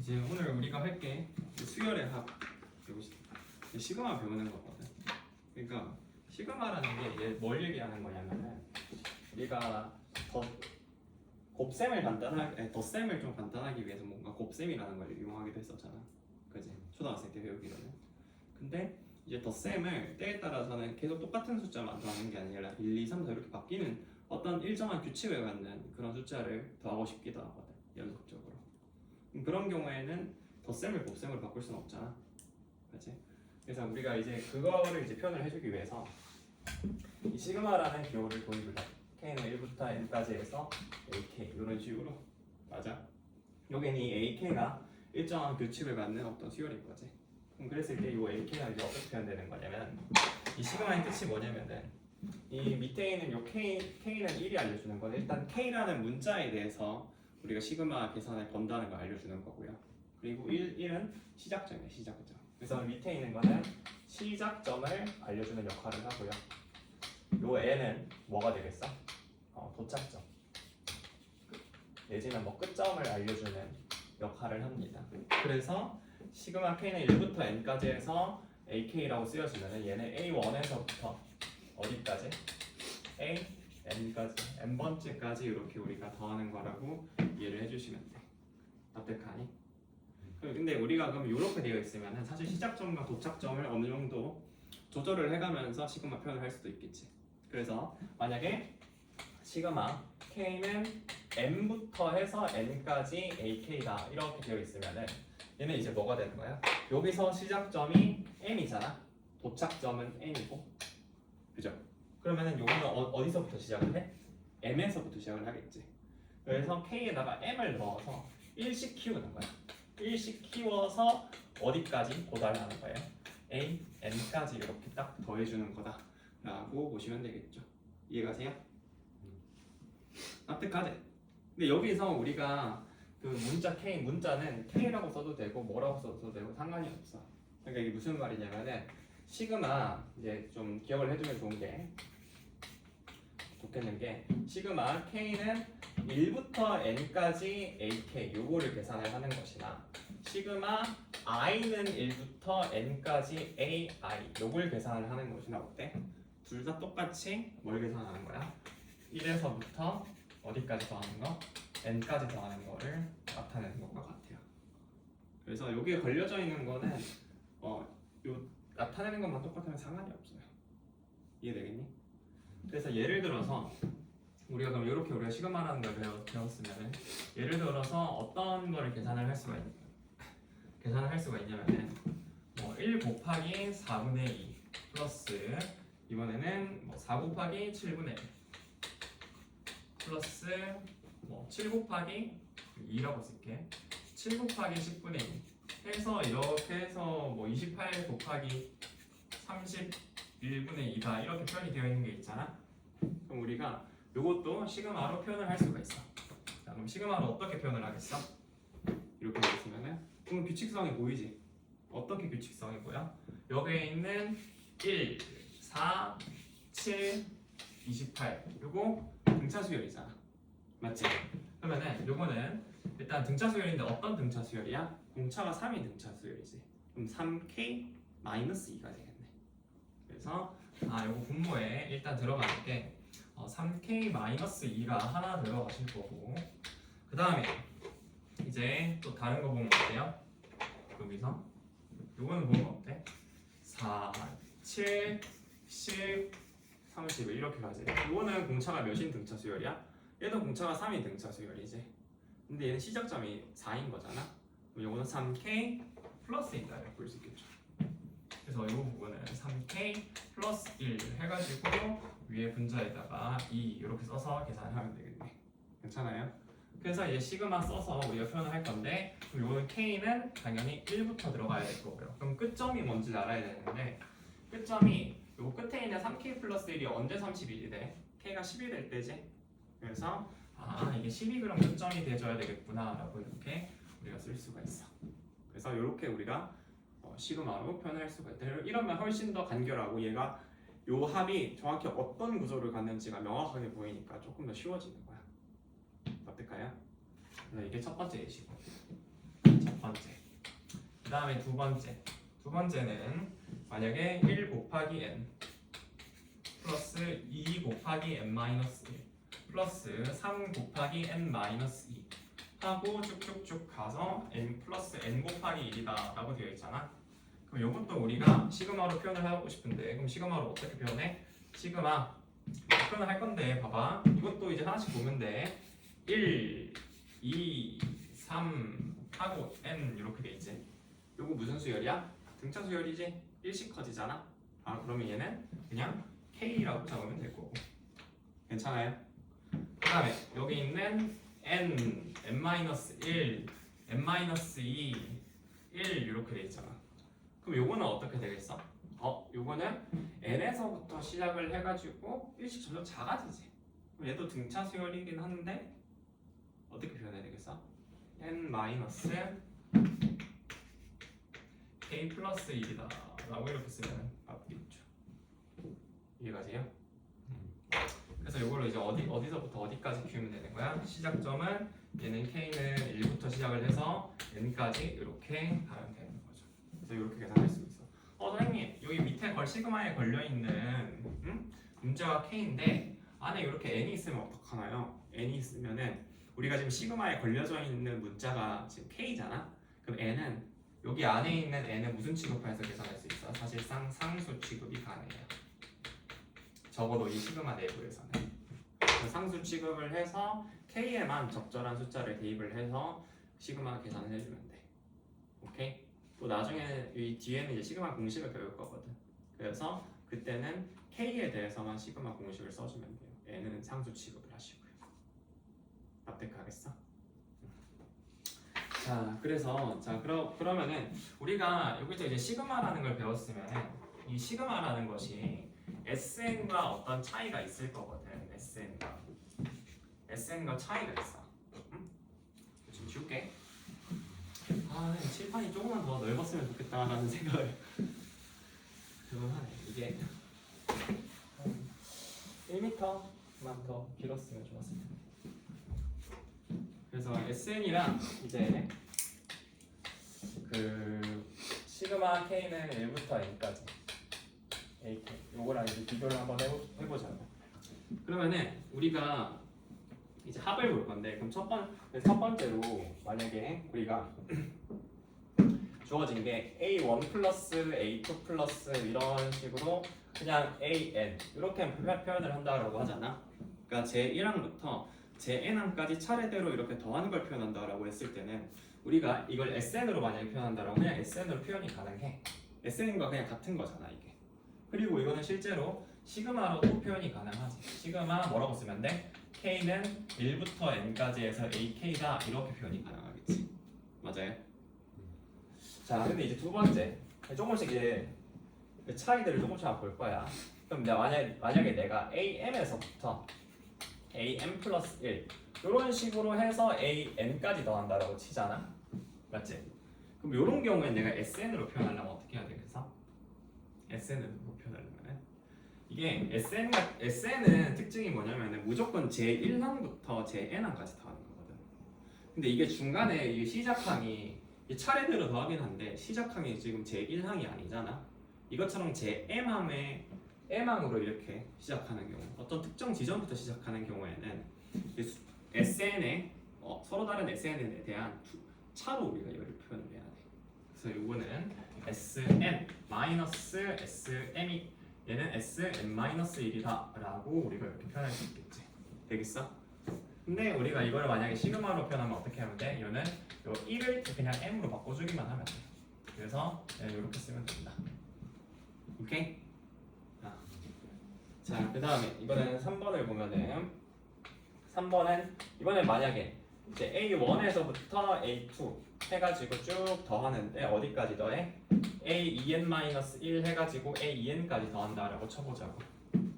이제 오늘 우리가 할 게 수열의 합 배우고 싶다. 시그마 배우는 거거든. 그러니까 시그마라는 게 뭘 얘기하는 거냐면은 우리가 곱셈을 간단하게 덧셈을 좀 간단하기 위해서 뭔가 곱셈이라는 걸 이용하기도 했었잖아. 그지? 초등학생 때 배우기로는. 근데 이제 덧셈을 때에 따라서는 계속 똑같은 숫자만 더하는 게 아니라 1, 2, 3, 4 이렇게 바뀌는 어떤 일정한 규칙을 갖는 그런 숫자를 더하고 싶기도 하거든. 연속적으로. 그런 경우에는 덧셈을 곱셈으로 바꿀 수는 없잖아. 그렇지? 그래서 우리가 이제 그거를 이제 표현을 해주기 위해서 이 시그마라는 기호를 도입을 해. K는 1부터 N까지 해서 AK 이런 식으로. 맞아? 여기는 이 AK가 일정한 규칙을 갖는 어떤 수열인 거지. 그럼 그랬을 때 이 AK가 이제 어떻게 표현되는 거냐면 이 시그마의 뜻이 뭐냐면은 이 밑에 있는 요 K는 1이 알려주는 건 일단 K라는 문자에 대해서 우리가 시그마 계산을 건다는 걸 알려주는 거고요. 그리고 1은 시작점이에요. 시작점. 그래서 밑에 있는 거는 시작점을 알려주는 역할을 하고요. 요 N은 뭐가 되겠어? 도착점. 내지는 뭐 끝점을 알려주는 역할을 합니다. 그래서 시그마 K는 1부터 N까지 해서 AK라고 쓰여지면 얘는 A1에서부터 어디까지? A, N까지, N번째까지 이렇게 우리가 더하는 거라고 이해를 해주시면 돼. 납득하니? 근데 우리가 그럼 이렇게 되어 있으면 사실 시작점과 도착점을 어느 정도 조절을 해가면서 시그마 표현을 할 수도 있겠지. 그래서 만약에 시그마 K는 M부터 해서 N까지 AK다 이렇게 되어 있으면은 얘는 이제 뭐가 되는 거야? 여기서 시작점이 M이잖아. 도착점은 N이고, 그죠? 그러면은 여기는 어디서부터 시작을 해? M에서부터 시작을 하겠지. 그래서 K에다가 M을 넣어서 1씩 키우는 거야. 1씩 키워서 어디까지 도달하는 거예요? A, N까지 이렇게 딱 더해주는 거다 라고 보시면 되겠죠. 이해가세요? 납득하지? 근데 여기서 우리가 그 문자 K, 문자는 K라고 써도 되고 뭐라고 써도 되고 상관이 없어. 그러니까 이게 무슨 말이냐면은 시그마 이제 좀 기억을 해두면 좋겠는 게 시그마 K는 1부터 N까지 AK 요거를 계산을 하는 것이나 시그마 I는 1부터 N까지 AI 요걸 계산을 하는 것이나 어때? 둘 다 똑같이 뭘 계산하는 거야? 1에서부터 어디까지 더하는 거? N까지 더하는 거를 나타내는 것과 같아요. 그래서 여기에 걸려져 있는 거는 요 나타내는 것만 똑같으면 상관이 없어요. 이해되겠니? 그래서 예를 들어서 우리가 그럼 이렇게 우리가 시그마라는 걸 배웠으면은 예를 들어서 어떤 거를 계산을 할 수가 있냐면은 뭐 1 곱하기 4분의 2 플러스 이번에는 뭐 4 곱하기 7분의 1 플러스 뭐 7 곱하기 2라고 쓸게. 7 곱하기 10분의 2 해서 이렇게 해서 뭐 28 곱하기 31분의 2다 이렇게 표현이 되어 있는 게 있잖아. 그럼 우리가 이것도 시그마로 표현을 할 수가 있어. 자, 그럼 시그마로 어떻게 표현을 하겠어? 이렇게 되었으면은 그럼 규칙성이 보이지? 어떻게 규칙성이 보여? 여기에 있는 1, 4, 7, 28 요거 등차 수열이잖아. 맞지? 그러면은 요거는 일단 등차 수열인데 어떤 등차 수열이야? 공차가 3이 등차 수열이지. 그럼 3K-2가 되겠네. 그래서 요거 분모에 일단 들어가는 게 3K-2가 하나 들어가실 거고 그 다음에 이제 또 다른 거 보면 어때요? 여기서 요거는 보면 어때? 4, 7, 10, 31 이렇게 가지. 요거는 공차가 몇인 등차 수열이야? 얘도 공차가 3인 등차 수열이지. 근데 얘는 시작점이 4인 거잖아. 그럼 요거는 3K 플러스이다 이렇게 볼 수 있겠죠. 그래서 이 부분은 3K 플러스 1 해가지고 위에 분자에다가 2 이렇게 써서 계산하면 되겠네. 괜찮아요? 그래서 이제 시그마 써서 우리가 표현을 할 건데 그럼 요 K는 당연히 1부터 들어가야 될 거고요. 그럼 끝점이 뭔지 알아야 되는데 끝점이 요 끝에 있는 3K 플러스 1이 언제 31이 돼? K가 10이 될 때지? 그래서 이게 10이 그럼 끝점이 돼줘야 되겠구나 라고 이렇게 우리가 쓸 수가 있어. 그래서 이렇게 우리가 시그마로 표현할 수가 있다. 이러면 훨씬 더 간결하고 얘가 요 합이 정확히 어떤 구조를 갖는지가 명확하게 보이니까 조금 더 쉬워지는 거야. 어떨까요? 이게 첫 번째 예시고 첫 번째 번째. 그 다음에 두 번째는 만약에 1 곱하기 n 플러스 2 곱하기 n 마이너스 1 플러스 3 곱하기 n 마이너스 2 하고 쭉쭉쭉 가서 n 플러스 n 곱하기 1이다 라고 되어 있잖아. 그럼 이것도 우리가 시그마로 표현을 하고 싶은데, 그럼 시그마로 어떻게 표현해? 시그마 표현을 할 건데, 봐봐. 이것도 이제 하나씩 보면 돼. 1, 2, 3 하고 n 이렇게 돼 있지. 요거 무슨 수열이야? 등차 수열이지? 일씩 커지잖아. 아, 그러면 얘는 그냥 k라고 적으면 될 거고. 괜찮아요? 그 다음에 여기 있는 n, n-1, n-2, 1 이렇게 돼 있잖아. 그럼 요거는 어떻게 되겠어? 요거는 n에서부터 시작을 해가지고 1씩 점점 작아지지. 그럼 얘도 등차 수열이긴 한데 어떻게 표현해야 되겠어? n 마이너스 k 플러스 1이다 라고 이렇게 쓰면 맞겠죠. 이해가 돼요? 그래서 이걸로 이제 어디서부터 어디까지 키우면 되는 거야? 시작점은 얘는 k는 1부터 시작을 해서 n까지 이렇게 가면 되는 거죠. 그래서 이렇게 계산할 수 있어. 선생님, 여기 밑에 시그마에 걸려있는 문자가 k인데 안에 이렇게 n이 있으면 어떡하나요? n이 있으면은 우리가 지금 시그마에 걸려져 있는 문자가 지금 k잖아? 그럼 n은 여기 안에 있는 n은 무슨 취급해서 계산할 수 있어? 사실상 상수 취급이 가능해요. 적어도 이 시그마 내부에서는. 상수 취급을 해서 k에만 적절한 숫자를 대입을 해서 시그마 계산을 해주면 돼. 오케이? 또 나중에 이 뒤에는 이제 시그마 공식을 배울 거거든. 그래서 그때는 k에 대해서만 시그마 공식을 써주면 돼요. n은 상수 취급을 하시고요. 납득하겠어? 자, 그래서 그러면은 우리가 여기서 이제 시그마라는 걸 배웠으면 이 시그마라는 것이 SN과 어떤 차이가 있을 거거든. SN과 차이가 있어. 응? 좀 지울게. 칠판이 조금만 더 넓었으면 좋겠다라는 생각을 그건 하네. 이게 1m만 더 길었으면 좋았을 텐데. 그래서 SN이랑 이제 그 시그마 K는 1부터 N까지 AK 요거랑 이제 비교를 한번 해보자고. 그러면은 우리가 이제 합을 볼 건데, 그럼 첫 번째로 만약에 우리가 주어진 게 A1 플러스 A2 플러스 이런 식으로 그냥 AN 이렇게 표현을 한다라고 하잖아. 그러니까 제1항부터 제-n항까지 차례대로 이렇게 더하는 걸 표현한다라고 했을 때는 우리가 이걸 SN으로 만약에 표현한다라고 그냥 SN으로 표현이 가능해. SN과 그냥 같은 거잖아 이게. 그리고 이거는 실제로 시그마로도 표현이 가능하지. 시그마 뭐라고 쓰면 돼? K는 1부터 N까지 해서 AK다 이렇게 표현이 가능하겠지. 맞아요? 자, 근데 이제 두 번째 조금씩 이제 차이들을 조금씩 볼 거야. 그럼 만약에 내가 AM에서부터 AM 플러스 1 이런 식으로 해서 AN까지 더한다라고 치잖아. 맞지? 그럼 이런 경우에 내가 SN으로 표현하려면 어떻게 해야 되겠어? SN으로 표현하려면 이게 SN은 특징이 뭐냐면 무조건 제1항부터 제-n항까지 더하는 거거든. 근데 이게 중간에 이 시작항이 차례대로 더하긴 한데 시작항이 지금 제1항이 아니잖아. 이것처럼 제-m항에 m항으로 이렇게 시작하는 경우, 어떤 특정 지점부터 시작하는 경우에는 SN에 서로 다른 SN에 대한 차로 우리가 이걸 표현을 해야 돼. 그래서 이거는 SN 마이너스 SM이 얘는 SN-1이다 라고 우리가 이렇게 표현할 수 있겠지. 되겠어? 근데 우리가 이걸 만약에 시그마로 표현하면 어떻게 하면 돼? 이거는 요 1을 그냥 m으로 바꿔주기만 하면 돼. 그래서 이렇게 쓰면 된다. 오케이? 자, 그 다음에 이번에는 3번을 보면은 3번은 이번엔 만약에 이제 A1에서부터 A2 해가지고 쭉 더하는데 어디까지 더해? A2n-1 해가지고 A2n까지 더한다라고 쳐보자고.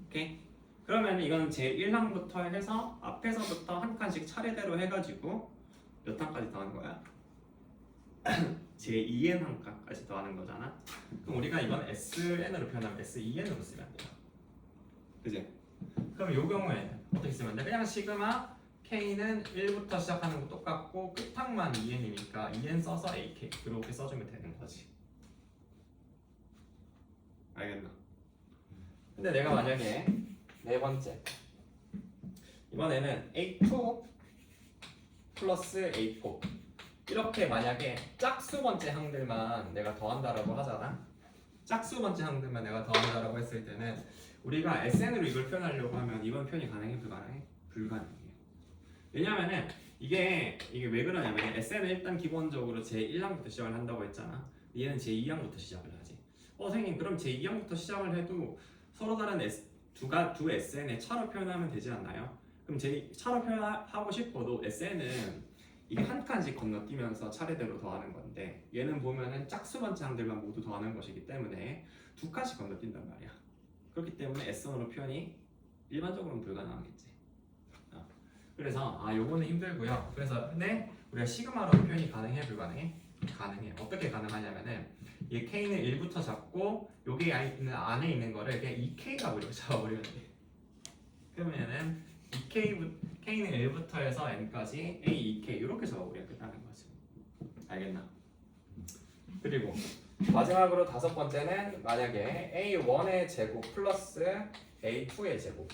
오케이? 그러면 이건 제1항부터 해서 앞에서부터 한 칸씩 차례대로 해가지고 몇 항까지 더하는 거야? 제2n항까지 더하는 거잖아. 그럼 우리가 이건 SN으로 표현하면 SEN으로 쓰면 돼요. 그지? 그럼 이 경우에는 어떻게 쓰면 돼? 그냥 시그마 K는 1부터 시작하는 거 똑같고 끝항만 시그마는 2n이니까 2n 써서 ak 이렇게 써주면 되는 거지. 알겠나? 근데 내가 만약에 네 번째 이번에는 a2 플러스 a4 이렇게 만약에 짝수 번째 항들만 내가 더한다라고 하잖아. 짝수 번째 항들만 내가 더한다라고 했을 때는 우리가 SN으로 이걸 표현하려고 하면 이번 표현이 가능해? 불가능해? 불가능해요. 왜냐면은 이게 왜 그러냐면 SN은 일단 기본적으로 제1항부터 시작을 한다고 했잖아. 얘는 제2항부터 시작을 하지. 선생님 그럼 제2항부터 시작을 해도 서로 다른 두 SN의 차로 표현하면 되지 않나요? 그럼 차로 표현하고 싶어도 SN은 이게 한 칸씩 건너뛰면서 차례대로 더하는 건데 얘는 보면은 짝수 번째 항들만 모두 더하는 것이기 때문에 두 칸씩 건너뛴단 말이야. 그렇기 때문에 SN으로 표현이 일반적으로는 불가능하겠지. 그래서 요거는 힘들고요. 그래서 근데 우리가 시그마로 표현이 가능해 불가능해? 가능해. 어떻게 가능하냐면은 이 k는 1부터 잡고 여기 안에 있는 거를 그냥 2k라고 이렇게 잡아버리면 돼. 그러면은 k는 1부터 해서 n까지 a 2k 이렇게 적어버리면 끝나는 거지. 알겠나? 그리고 마지막으로 다섯 번째는 만약에 a1의 제곱 플러스 a2의 제곱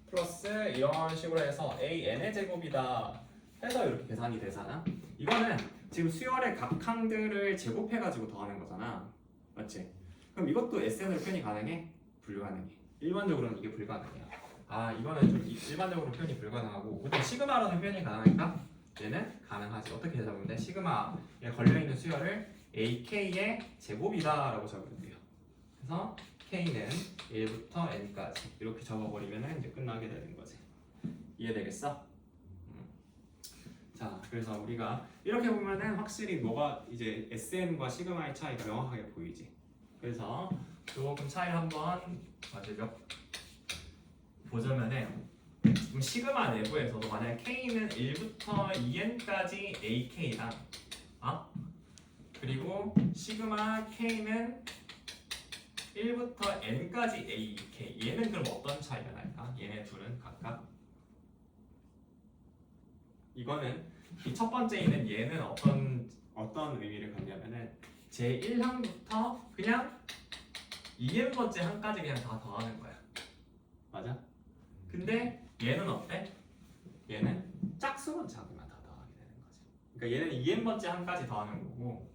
플러스 이런 식으로 해서 an의 제곱이다 해서 이렇게 계산이 되잖아. 이거는 지금 수열의 각 항들을 제곱해가지고 더하는 거잖아. 맞지? 그럼 이것도 SN으로 표현이 가능해? 불가능해. 일반적으로는 이게 불가능해요. 이거는 좀 일반적으로 표현이 불가능하고 근데 시그마로는 표현이 가능할까? 얘는 가능하지. 어떻게 잡으면 돼? 시그마에 걸려있는 수열을 ak의 제곱이다 라고 적으면 돼요. 그래서 k는 1부터 n까지 이렇게 적어버리면 이제 끝나게 되는 거지. 이해되겠어? 자, 그래서 우리가 이렇게 보면은 확실히 뭐가 이제 SN과 시그마의 차이가 명확하게 보이지. 그래서 조금 차이를 한번 보자면은 시그마 내부에서도 만약 k는 1부터 2n까지 ak랑 그리고 시그마 k는 1부터 n까지 ak 얘는 그럼 어떤 차이가 날까? 얘네 둘은 각각 이거는 이 첫 번째 있는 얘는 어떤 의미를 갖냐면은 제1항부터 그냥 2n번째 항까지 그냥 다 더하는 거야. 맞아? 근데 얘는 어때? 얘는 짝수 번째 항만 다 더하게 되는 거지. 그러니까 얘는 2n번째 항까지 더하는 거고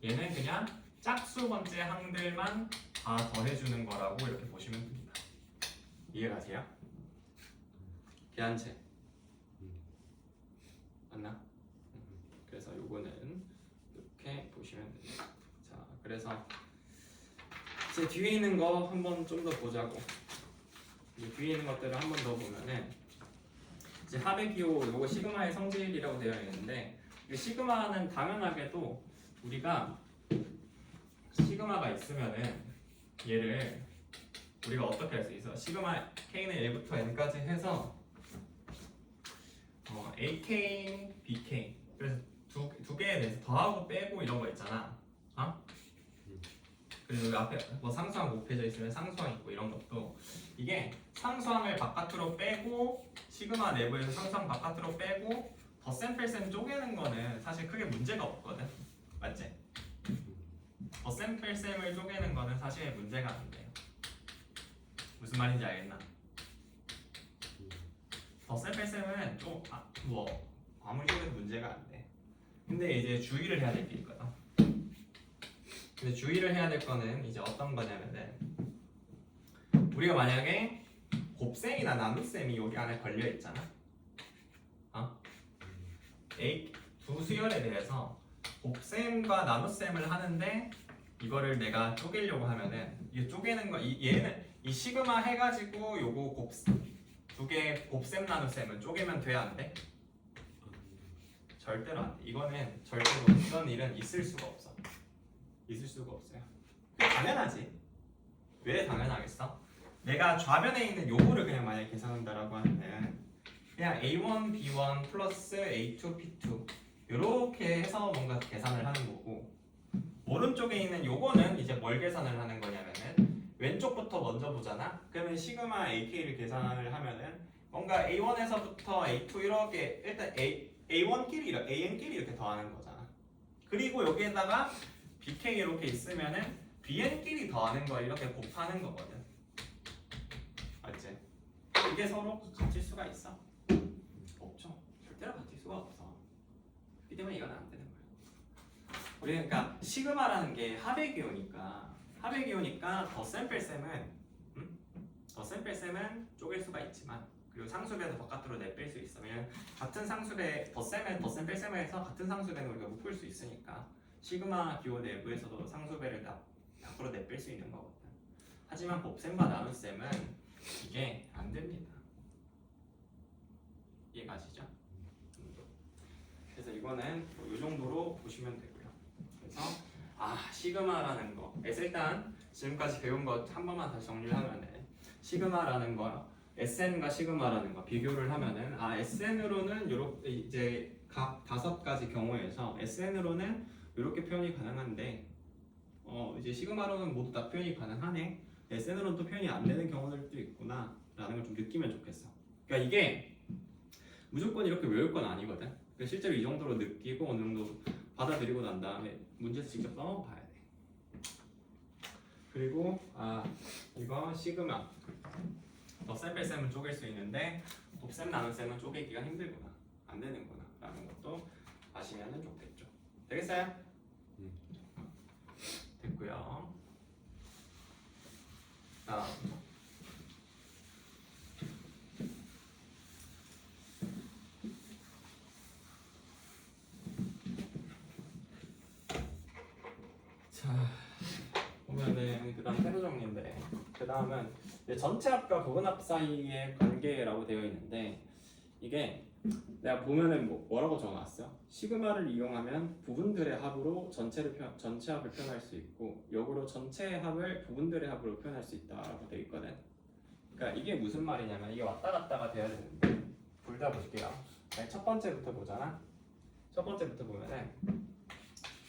얘는 그냥 짝수 번째 항들만 다 더해주는 거라고 이렇게 보시면 됩니다. 이해가세요? 계한체 맞나? 그래서 요거는 이렇게 보시면 됩니다. 자, 그래서 이제 뒤에 있는 거 한번 좀 더 보자고. 이 뒤에 있는 것들을 한 번 더 보면은 이제 합의 기호 요거 시그마의 성질이라고 되어 있는데 이 시그마는 당연하게도 우리가 시그마가 있으면은 얘를 우리가 어떻게 할 수 있어? 시그마 k는 1부터 n까지 해서 AK, BK 그래서 두 개에 대해서 더하고 빼고 이런 거 있잖아. 그리고 여기 앞에 뭐 상수항 곱해져 있으면 상수항 있고 이런 것도 이게 상수항을 바깥으로 빼고 시그마 내부에서 상수항 바깥으로 빼고 덧셈 쪼개는 거는 사실 크게 문제가 없거든. 맞지? 덧셈 뺄셈을 쪼개는 거는 사실 문제가 안 돼요. 무슨 말인지 알겠나? 덧셈 뺄셈은 좀 아무리 쪼개도 문제가 안 돼. 근데 이제 주의를 해야 될 게 있거든. 근데 주의를 해야 될 거는 이제 어떤 거냐면은 우리가 만약에 곱셈이나 나눗셈이 여기 안에 걸려 있잖아. 두 수열에 대해서 곱셈과 나눗셈을 하는데 이거를 내가 쪼개려고 하면은 이게 쪼개는 거 얘는 이 시그마 해가지고 요거 두 개 곱셈 나눗셈은 쪼개면 돼 안 돼? 절대로 안 돼. 이거는 절대로 이런 일은 있을 수가 없어. 있을 수가 없어요. 당연하지. 왜 당연하겠어? 내가 좌변에 있는 요거를 그냥 만약에 계산한다라고 하면은 그냥 A1, B1 플러스 A2, B2 이렇게 해서 뭔가 계산을 하는 거고 오른쪽에 있는 요거는 이제 뭘 계산을 하는 거냐면은 왼쪽부터 먼저 보잖아. 그러면 시그마 AK를 계산을 하면은 뭔가 A1에서부터 A2 이렇게 일단 AN끼리 이렇게 더하는 거잖아. 그리고 여기에다가 BK 이렇게 있으면은 BN끼리 더하는 걸 이렇게 곱하는 거거든. 맞지? 이게 서로 같을 수가 있어? 없죠. 절대로 같을 수가 없어. 그렇기 때문에 이건 안 되는 거야. 우리 그러니까 시그마라는 게 합의 기호니까 더 샘플 셈은 쪼갤 수가 있지만, 그리고 상수배에서 바깥으로 내뺄 수 있으면 같은 상수배 더 샘플 셈에서 같은 상수배는 우리가 묶을 수 있으니까 시그마 기호 내부에서도 상수배를 밖으로 내뺄 수 있는 거거든. 하지만 곱셈과 나눗셈은 이게 안 됩니다. 이해가시죠? 그래서 이거는 이 정도로 보시면 되고요. 그래서 시그마라는 거. 그래서 일단 지금까지 배운 것 한 번만 다시 정리를 하면은 시그마라는 거, SN과 시그마라는 거 비교를 하면은 SN으로는 요렇게 이제 각 5가지 경우에서 SN으로는 이렇게 표현이 가능한데 이제 시그마로는 모두 다 표현이 가능하네. SN으로는 또 표현이 안 되는 경우들도 있구나 라는 걸 좀 느끼면 좋겠어. 그러니까 이게 무조건 이렇게 외울 건 아니거든. 그러니까 실제로 이 정도로 느끼고 어느 정도 받아들이고 난 다음에 문제에서 직접 써봐야 돼. 그리고 이거 시그마 더 샘플 셈은 쪼갤 수 있는데 곱셈 나눗셈은 쪼개기가 힘들구나, 안 되는구나 라는 것도 아시면 좋겠죠. 되겠어요? 됐고요. 자, 보면은 그 다음 세로 정리인데, 그 다음은 전체 합과 부분 합 사이의 관계라고 되어 있는데, 이게 내가 보면은 뭐라고 적어놨어? 시그마를 이용하면 부분들의 합으로 전체 합을 표현할 수 있고, 역으로 전체의 합을 부분들의 합으로 표현할 수 있다라고 되어 있거든. 그러니까 이게 무슨 말이냐면 이게 왔다 갔다가 돼야 되는데, 둘 다 볼게요. 첫 번째부터 보잖아. 첫 번째부터 보면은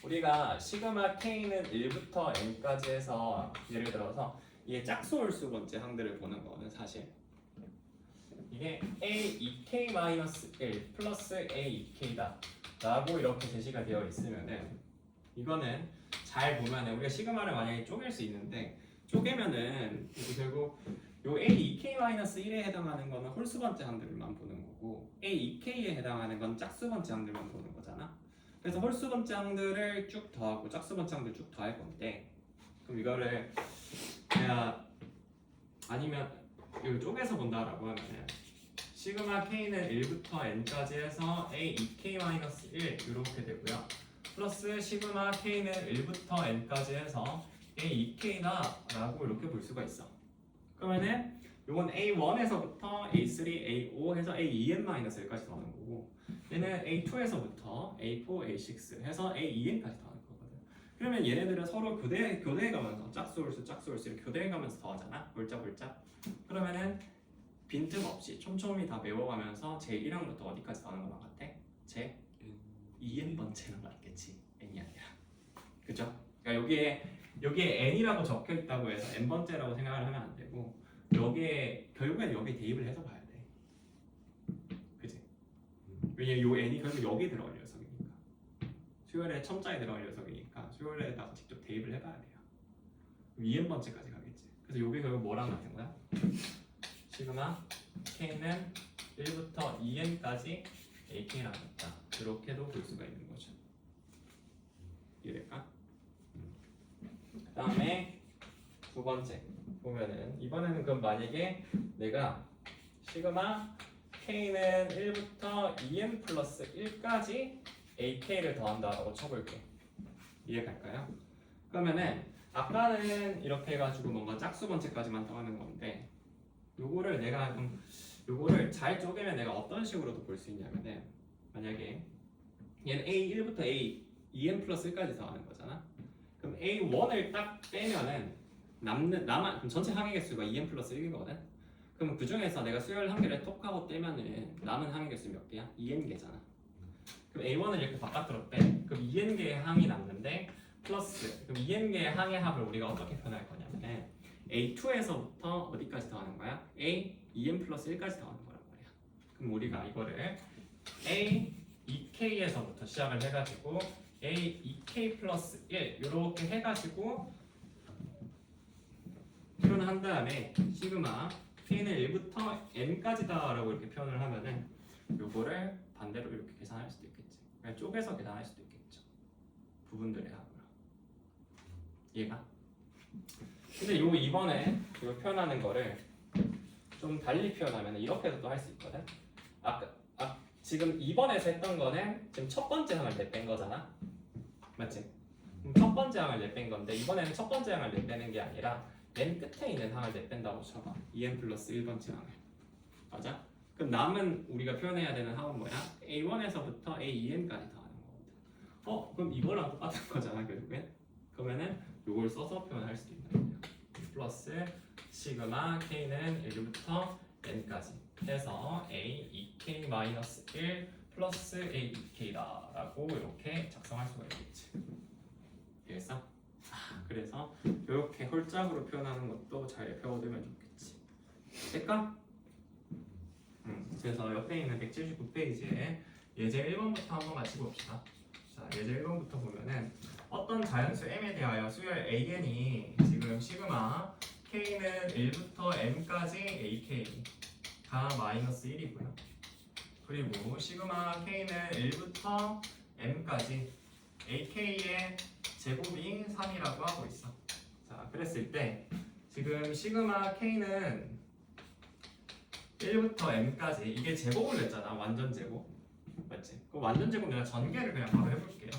우리가 시그마 K는 1부터 N까지 해서 예를 들어서 이게 짝수 홀수 번째 항들을 보는 거는 사실 이게 A2K-1 플러스 A2K다 라고 이렇게 제시가 되어 있으면은 이거는 잘 보면은 우리가 시그마를 만약에 쪼갤 수 있는데, 쪼개면은 결국 요 A2K-1에 해당하는 거는 홀수 번째 항들만 보는 거고 A2K에 해당하는 건 짝수 번째 항들만 보는 거잖아. 그래서 홀수 번째 항들을 쭉 더하고 짝수 번째 항들 쭉 더할 건데, 그럼 이거를 내가 아니면 이걸 쪼개서 본다라고 하면은 시그마 K는 1부터 N까지 해서 A2K-1 이렇게 되고요. 플러스 시그마 K는 1부터 N까지 해서 A2K다 라고 이렇게 볼 수가 있어. 그러면은 요건 A1에서부터 A3, A5 해서 A2N-1까지 더하는 거고, 얘는 A2에서부터 A4, A6 해서 A2N까지 더하는 거거든. 그러면 얘네들은 서로 교대해가면서 짝수 홀수 이렇게 교대해가면서 더하잖아. 볼짝. 그러면은 빈틈없이 촘촘히 다 외워가면서 제1항부터 어디까지 더하는 거 같아? 제 2n 번째는 맞겠지. n이 아니라. 그죠? 그러니까 여기에 n이라고 적혀 있다고 해서 n 번째라고 생각을 하면 안 되고, 여기에 결국엔 여기 대입을 해서 봐야 돼. 그지? 왜냐면 요 n이 결국 여기 들어갈 녀석이니까. 수열에 첨자에 들어갈 녀석이니까 수열에다가 직접 대입을 해봐야 돼요. 2n 번째까지 가겠지. 그래서 요게 결국 뭐랑 같은 거야? 시그마 K는 1부터 2n까지 AK랑 같다. 이렇게도 볼 수가 있는 거죠. 이해될까? 그 다음에 두 번째 보면은 이번에는 그럼 만약에 내가 시그마 K는 1부터 2n 플러스 1까지 AK를 더한다라고 쳐볼게. 이해갈까요? 그러면은 아까는 이렇게 해가지고 뭔가 짝수 번째까지만 더하는 건데, 요거를 잘 쪼개면 내가 어떤 식으로도 볼 수 있냐면은, 만약에 얘는 A1부터 A2n 플러스 1까지 더하는 거잖아. 그럼 A1을 딱 빼면은 그럼 전체 항의 개수가 2n 플러스 1이거든. 그럼 그 중에서 내가 수열 한 개를 톡 하고 떼면은 남은 항의 개수 몇 개야? 2n 개잖아. 그럼 A1을 이렇게 바깥으로 빼. 그럼 2n 개의 항이 남는데 플러스, 그럼 2n 개의 항의 합을 우리가 어떻게 표현할 거냐면은 A2에서부터 어디까지 더하는 거야? A 2n 플러스 1까지 더하는 거란 말이야. 그럼 우리가 이거를 A 2k에서부터 시작을 해가지고 a 2k 플러스 1 이렇게 해가지고 표현을 한 다음에 시그마 k는 1부터 n까지다 라고 이렇게 표현을 하면은 요거를 반대로 이렇게 계산할 수도 있겠지. 그냥 쪼개서 계산할 수도 있겠죠. 부분들의 합으로. 얘가. 근데 요 이번에 이거 표현하는 거를 좀 달리 표현하면 이렇게도 또 할 수 있거든. 지금 2번에서 했던 거는 지금 첫 번째 항을 내뺀 거잖아. 맞지? 그럼 첫 번째 항을 내뺀 건데 이번에는 첫 번째 항을 내빼는 게 아니라 맨 끝에 있는 항을 내뺀다고 쳐봐. 2n 플러스 1번째 항을. 맞아? 그럼 남은 우리가 표현해야 되는 항은 뭐야? a1에서부터 a2n까지 더하는 거거든. 그럼 이거랑 똑같은 거잖아 결국엔. 그러면은 이걸 써서 표현할 수도 있는 거야. 플러스 시그마 k는 1부터 n까지 해서 a 2k 마이너스 1 플러스 a 2k다 라고 이렇게 작성할 수가 있겠지. 알겠어? 그래서 이렇게 홀짝으로 표현하는 것도 잘 배워두면 좋겠지. 될까? 그래서 옆에 있는 179페이지에 예제 1번부터 한번 같이 봅시다. 자, 예제 1번부터 보면은 어떤 자연수 m에 대하여 수열 an이 지금 시그마 k는 1부터 m까지 ak가 마이너스 1이고요. 그리고 시그마 k는 1부터 m까지 ak의 제곱이 3이라고 하고 있어. 자, 그랬을 때 지금 시그마 k는 1부터 m까지 이게 제곱을 냈잖아. 완전 제곱. 맞지? 그 완전 제곱 내가 전개를 그냥 바로 해볼게요.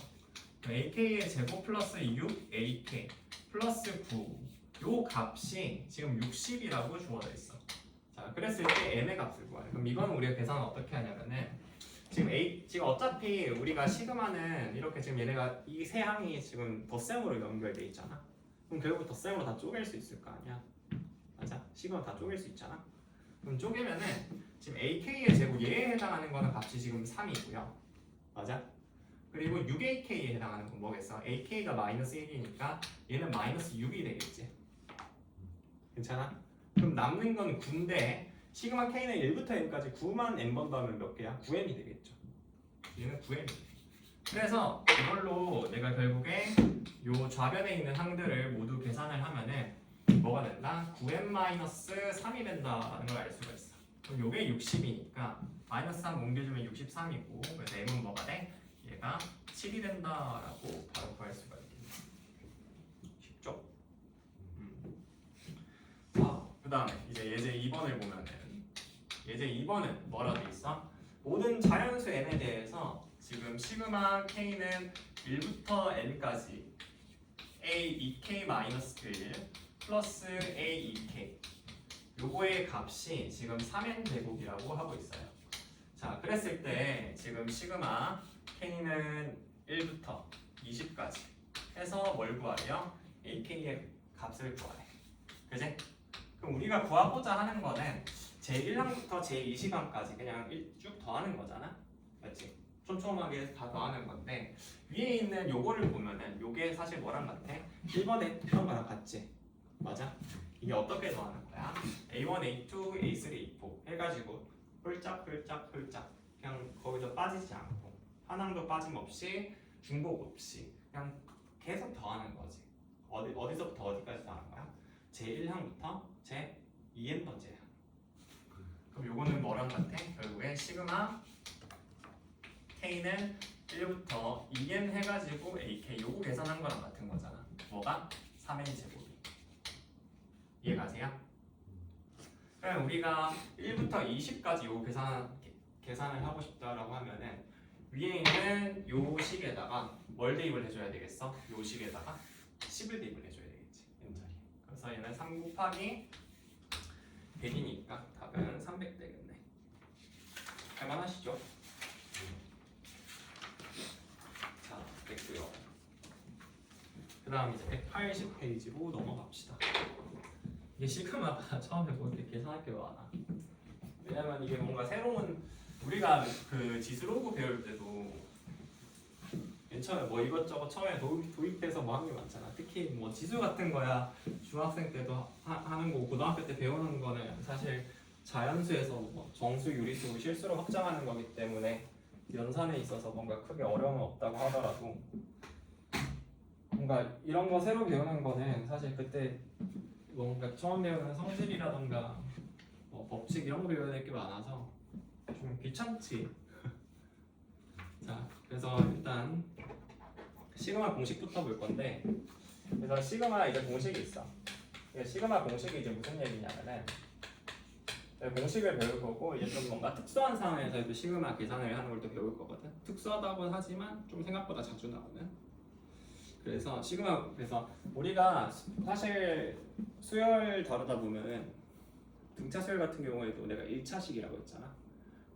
ak의 제곱 플러스 6ak 플러스 9 요 값이 지금 60이라고 주어져 있어. 자, 그랬을 때 m의 값을 구하래. 그럼 이거는 우리가 계산을 어떻게 하냐면은 지금 어차피 우리가 시그마는 이렇게 지금 얘네가 이 세 항이 지금 덧셈으로 연결돼 있잖아. 그럼 결국 덧셈으로 다 쪼갤 수 있을 거 아니야. 맞아? 시그마 다 쪼갤 수 있잖아. 그럼 쪼개면은 지금 ak의 제곱 얘에 해당하는 거는 값이 지금 3이고요. 맞아? 그리고 6ak에 해당하는 건 뭐겠어? ak가 마이너스 1이니까 얘는 마이너스 6이 되겠지. 괜찮아? 그럼 남는 건 9인데 시그마 k는 1부터 n까지 9만 n번 더하면 몇 개야? 9n이 되겠죠. 얘는 9n이 돼. 그래서 이걸로 내가 결국에 요 좌변에 있는 항들을 모두 계산을 하면은 뭐가 된다? 9n-3이 된다는 걸 알 수가 있어. 그럼 요게 60이니까 마이너스 3 옮겨주면 63이고 그래서 m은 뭐가 돼? 얘가 7이 된다라고 바로 구할 수가 있겠네. 쉽죠? 그 다음에 이제 예제 2번을 보면은 예제 2번은 뭐라 돼 있어? 모든 자연수 n에 대해서 지금 시그마 k는 1부터 n까지 a 2k-1 플러스 a 2k 요거의 값이 지금 3n 제곱이라고 하고 있어요. 자, 그랬을 때 지금 시그마 k는 1부터 20까지 해서 뭘 구하래요? ak의 값을 구하래. 그지? 그럼 우리가 구하고자 하는 거는 제1항부터 제2시간까지 그냥 쭉 더하는 거잖아. 맞지? 촘촘하게 다 더하는 건데 위에 있는 요거를 보면은 요게 사실 뭐랑 같아? 1번에 표현 거랑 같지? 맞아? 이게 어떻게 더하는 거야? A1, A2, A3, A4 해가지고 홀짝 그냥 거기서 빠지지 않고 하나도 빠짐없이 중복 없이 그냥 계속 더하는 거지. 어디서부터 어디까지 더하는 거야? 제1항부터 제2n번째 항. 그럼 요거는 뭐랑 같아? 결국에 시그마 k는 1부터 2n 해가지고 ak 요거 계산한 거랑 같은 거잖아. 뭐가? 3n 제곱이. 이해가세요? 그럼 우리가 1부터 20까지 요 계산을 하고 싶다라고 하면은 위에 있는 요 식에다가 뭘 대입을 해줘야 되겠어? 요 식에다가 10을 대입을 해줘야 되겠지. n자리. 그래서 얘는 3 곱하기 100이니까 답은 300 되겠네. 할만하시죠? 자, 됐고요. 그 다음 이제 180페이지로 넘어갑시다. 이게 시그마가 처음에 볼 때 계산할 게 많아. 왜냐면 이게 뭔가 새로운 우리가 그 지수로그 배울 때도 맨 처음에 뭐 이것저것 처음에 도입해서 뭐 하는 게 많잖아. 특히 뭐 지수 같은 거야 중학생 때도 하는 거고 고등학교 때 배우는 거는 사실 자연수에서 뭐 정수, 유리수, 실수로 확장하는 거기 때문에 연산에 있어서 뭔가 크게 어려움은 없다고 하더라도 뭔가 이런 거 새로 배우는 거는 사실 그때 뭔가 처음 배우는 성질이라던가 뭐 법칙 이런 거 배워야 될 게 많아서 좀 귀찮지. 자, 그래서 일단 시그마 공식부터 볼 건데, 그래서 시그마 이제 공식이 있어. 시그마 공식이 이제 무슨 얘기냐면은 공식을 배울 거고, 이제 좀 뭔가 특수한 상황에서도 시그마 계산을 하는 걸 또 배울 거거든. 특수하다고 하지만 좀 생각보다 자주 나오는. 그래서 시그마, 그래서 우리가 사실 수열 다루다 보면은 등차 수열 같은 경우에도 내가 1차식이라고 했잖아.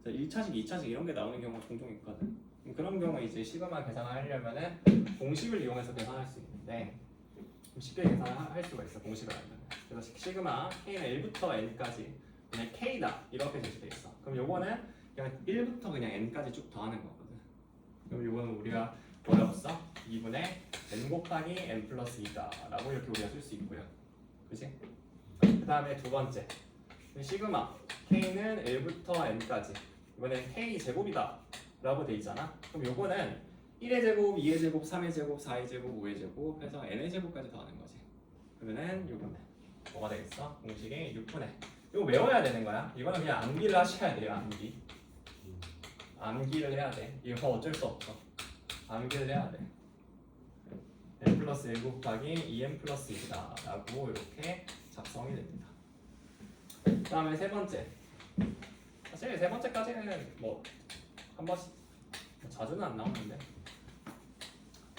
그래서 1차식, 2차식 이런 게 나오는 경우가 종종 있거든. 그런 경우에 이제 시그마 계산을 하려면은 공식을 이용해서 계산할 수 있는데 쉽게 계산할 수가 있어, 공식을 알면. 그래서 시그마 k는 1부터 n까지 그냥 k다 이렇게 제시돼 있어. 그럼 요거는 그냥 1부터 그냥 n까지 쭉 더하는 거거든. 그럼 요거는 우리가 뭐라고 써? 2분의 n 곱하기 n 플러스 2다 라고 이렇게 우리가 쓸 수 있고요. 그치? 그 다음에 두 번째 시그마 k는 1부터 n까지 이번엔 k 제곱이다 라고 돼 있잖아. 그럼 요거는 1의 제곱, 2의 제곱, 3의 제곱, 4의 제곱, 5의 제곱 해서 n의 제곱까지 더하는 거지. 그러면은 요거는 뭐가 되겠어? 공식이 6분의, 이거 외워야 되는 거야. 이거는 그냥 암기를 하셔야 돼요. 암기를 해야 돼. 이거 어쩔 수 없어. 암기를 해야 돼. n 플러스 1 곱하기 2n 플러스 1이다 라고 이렇게 작성이 됩니다. 그 다음에 세 번째, 사실 세 번째까지는 뭐 한 번씩 자주는 안 나오는데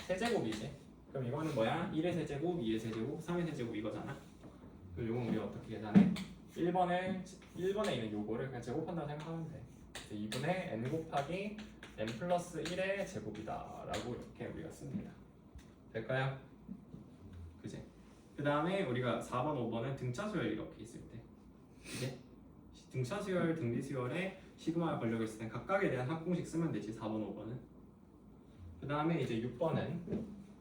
세제곱이지. 그럼 이거는 뭐야? 1의 세제곱, 2의 세제곱, 3의 세제곱 이거잖아. 그럼 이건 우리가 어떻게 계산해? 1번에 있는 요거를 그냥 제곱한다고 생각하면 돼. 2분의 n 곱하기 n 플러스 1의 제곱이다 라고 이렇게 우리가 씁니다. 될까요? 그지? 그 다음에 우리가 4번, 5번은 등차수열 이렇게 있을 때, 이제 등차수열, 등비수열에 시그마가 걸려 있을 때 각각에 대한 합공식 쓰면 되지. 4번, 5번은. 그 다음에 이제 6번은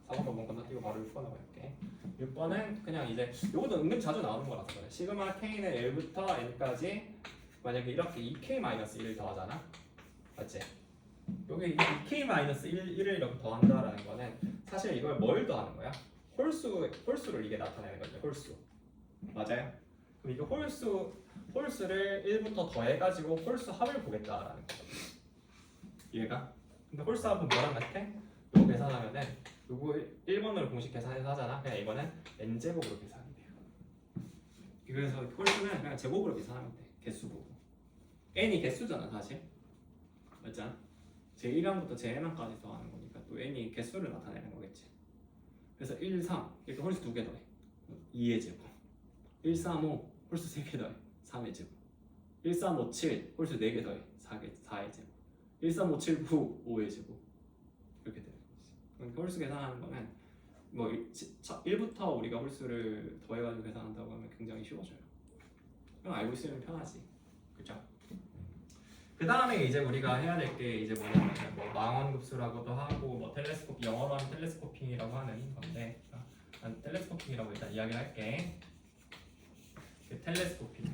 4번, 5번 건너뛰고 바로 6번으로 갈게. 6번은 그냥 이제 요것도 은근 자주 나오는 거라서 그래. 시그마 k는 1부터 n까지 만약에 이렇게 2k-1을 더하잖아. 맞지? 여기 2k-1을 이렇게 더한다라는 거는 사실 이걸 뭘 더하는 거야? 홀수를 이게 나타내는 거죠. 홀수. 맞아요? 그럼 이거 홀수를 1부터 더해가지고 홀수 합을 보겠다라는 거죠. 얘가. 근데 홀수 합은 뭐랑 같아? 이거 계산하면은 요거 1번으로 공식 계산해서 하잖아. 그냥 이거는 n제곱으로 계산이 돼요. 그래서 홀수는 그냥 제곱으로 계산하면 돼. 개수 보고. n이 개수잖아 사실. 맞잖아? 제1항부터 제1항까지 더하는 거니까 또 n이 개수를 나타내는 거겠지. 그래서 1, 3 이렇게 홀수 2개 더해. 2의 제곱. 1, 3, 5 홀수 3개 더해. 3의 제곱. 1, 3, 5, 7 홀수 4개 더해. 4의 제곱. 1, 3, 5, 7, 9 5의 제곱. 이렇게 되는 거지. 홀수 계산하는 거는 뭐 1부터 우리가 홀수를 더해가지고 계산한다고 하면 굉장히 쉬워져요. 그럼 알고 있으면 편하지. 그죠? 그 다음에 이제 우리가 해야 될 게 이제 뭐냐면 뭐 망원급수라고도 하고 뭐 텔레스코피, 영어로 하면 텔레스코핑이라고 하는 건데, 난 텔레스코핑이라고 일단 이야기를 할게. 텔레스코핑.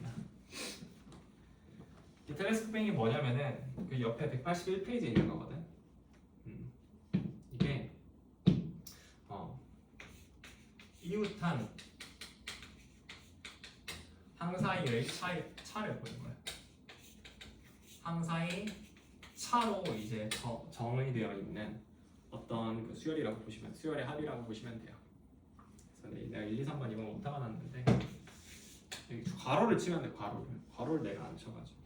텔레스코핑이 뭐냐면은 그 옆에 181페이지에 있는 거거든. 이게 이웃한 항사이의 차를 보는 거야. 항사의 차로 이제 정의되어 있는 어떤 그 수열이라고 보시면, 수열의 합이라고 보시면 돼요. 그래서 내가 1, 2, 3번 이건 오타가 났는데 여기 괄호를 치면 돼. 괄호를 내가 안 쳐가지고.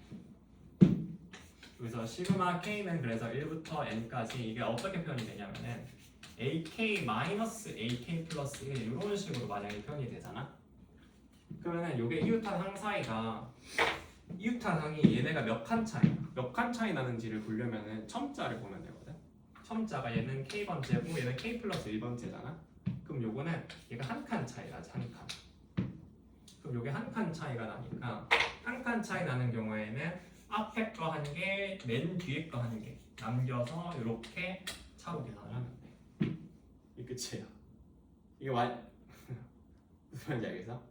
그래서 시그마 k는 그래서 1부터 n까지 이게 어떻게 표현이 되냐면은 ak 마이너스 ak 플러스 1 이런 식으로 만약에 표현이 되잖아. 그러면은 요게 이웃한 항사이가, 이웃한 항이 얘네가 몇 칸 차이 나는지를 보려면은 첨자를 보면 되거든. 첨자가 얘는 k번째고 얘는 k 플러스 1번째잖아. 그럼 요거는 얘가 한 칸 차이 나지. 한 칸. 그럼 요게 한 칸 차이가 나니까 한 칸 차이 나는 경우에는 앞에 거 한 개, 맨 뒤에 거 한 개 남겨서 이렇게 차로 계산을 하면 돼. 이게 끝이에요. 이게 무슨 말인지 알겠어?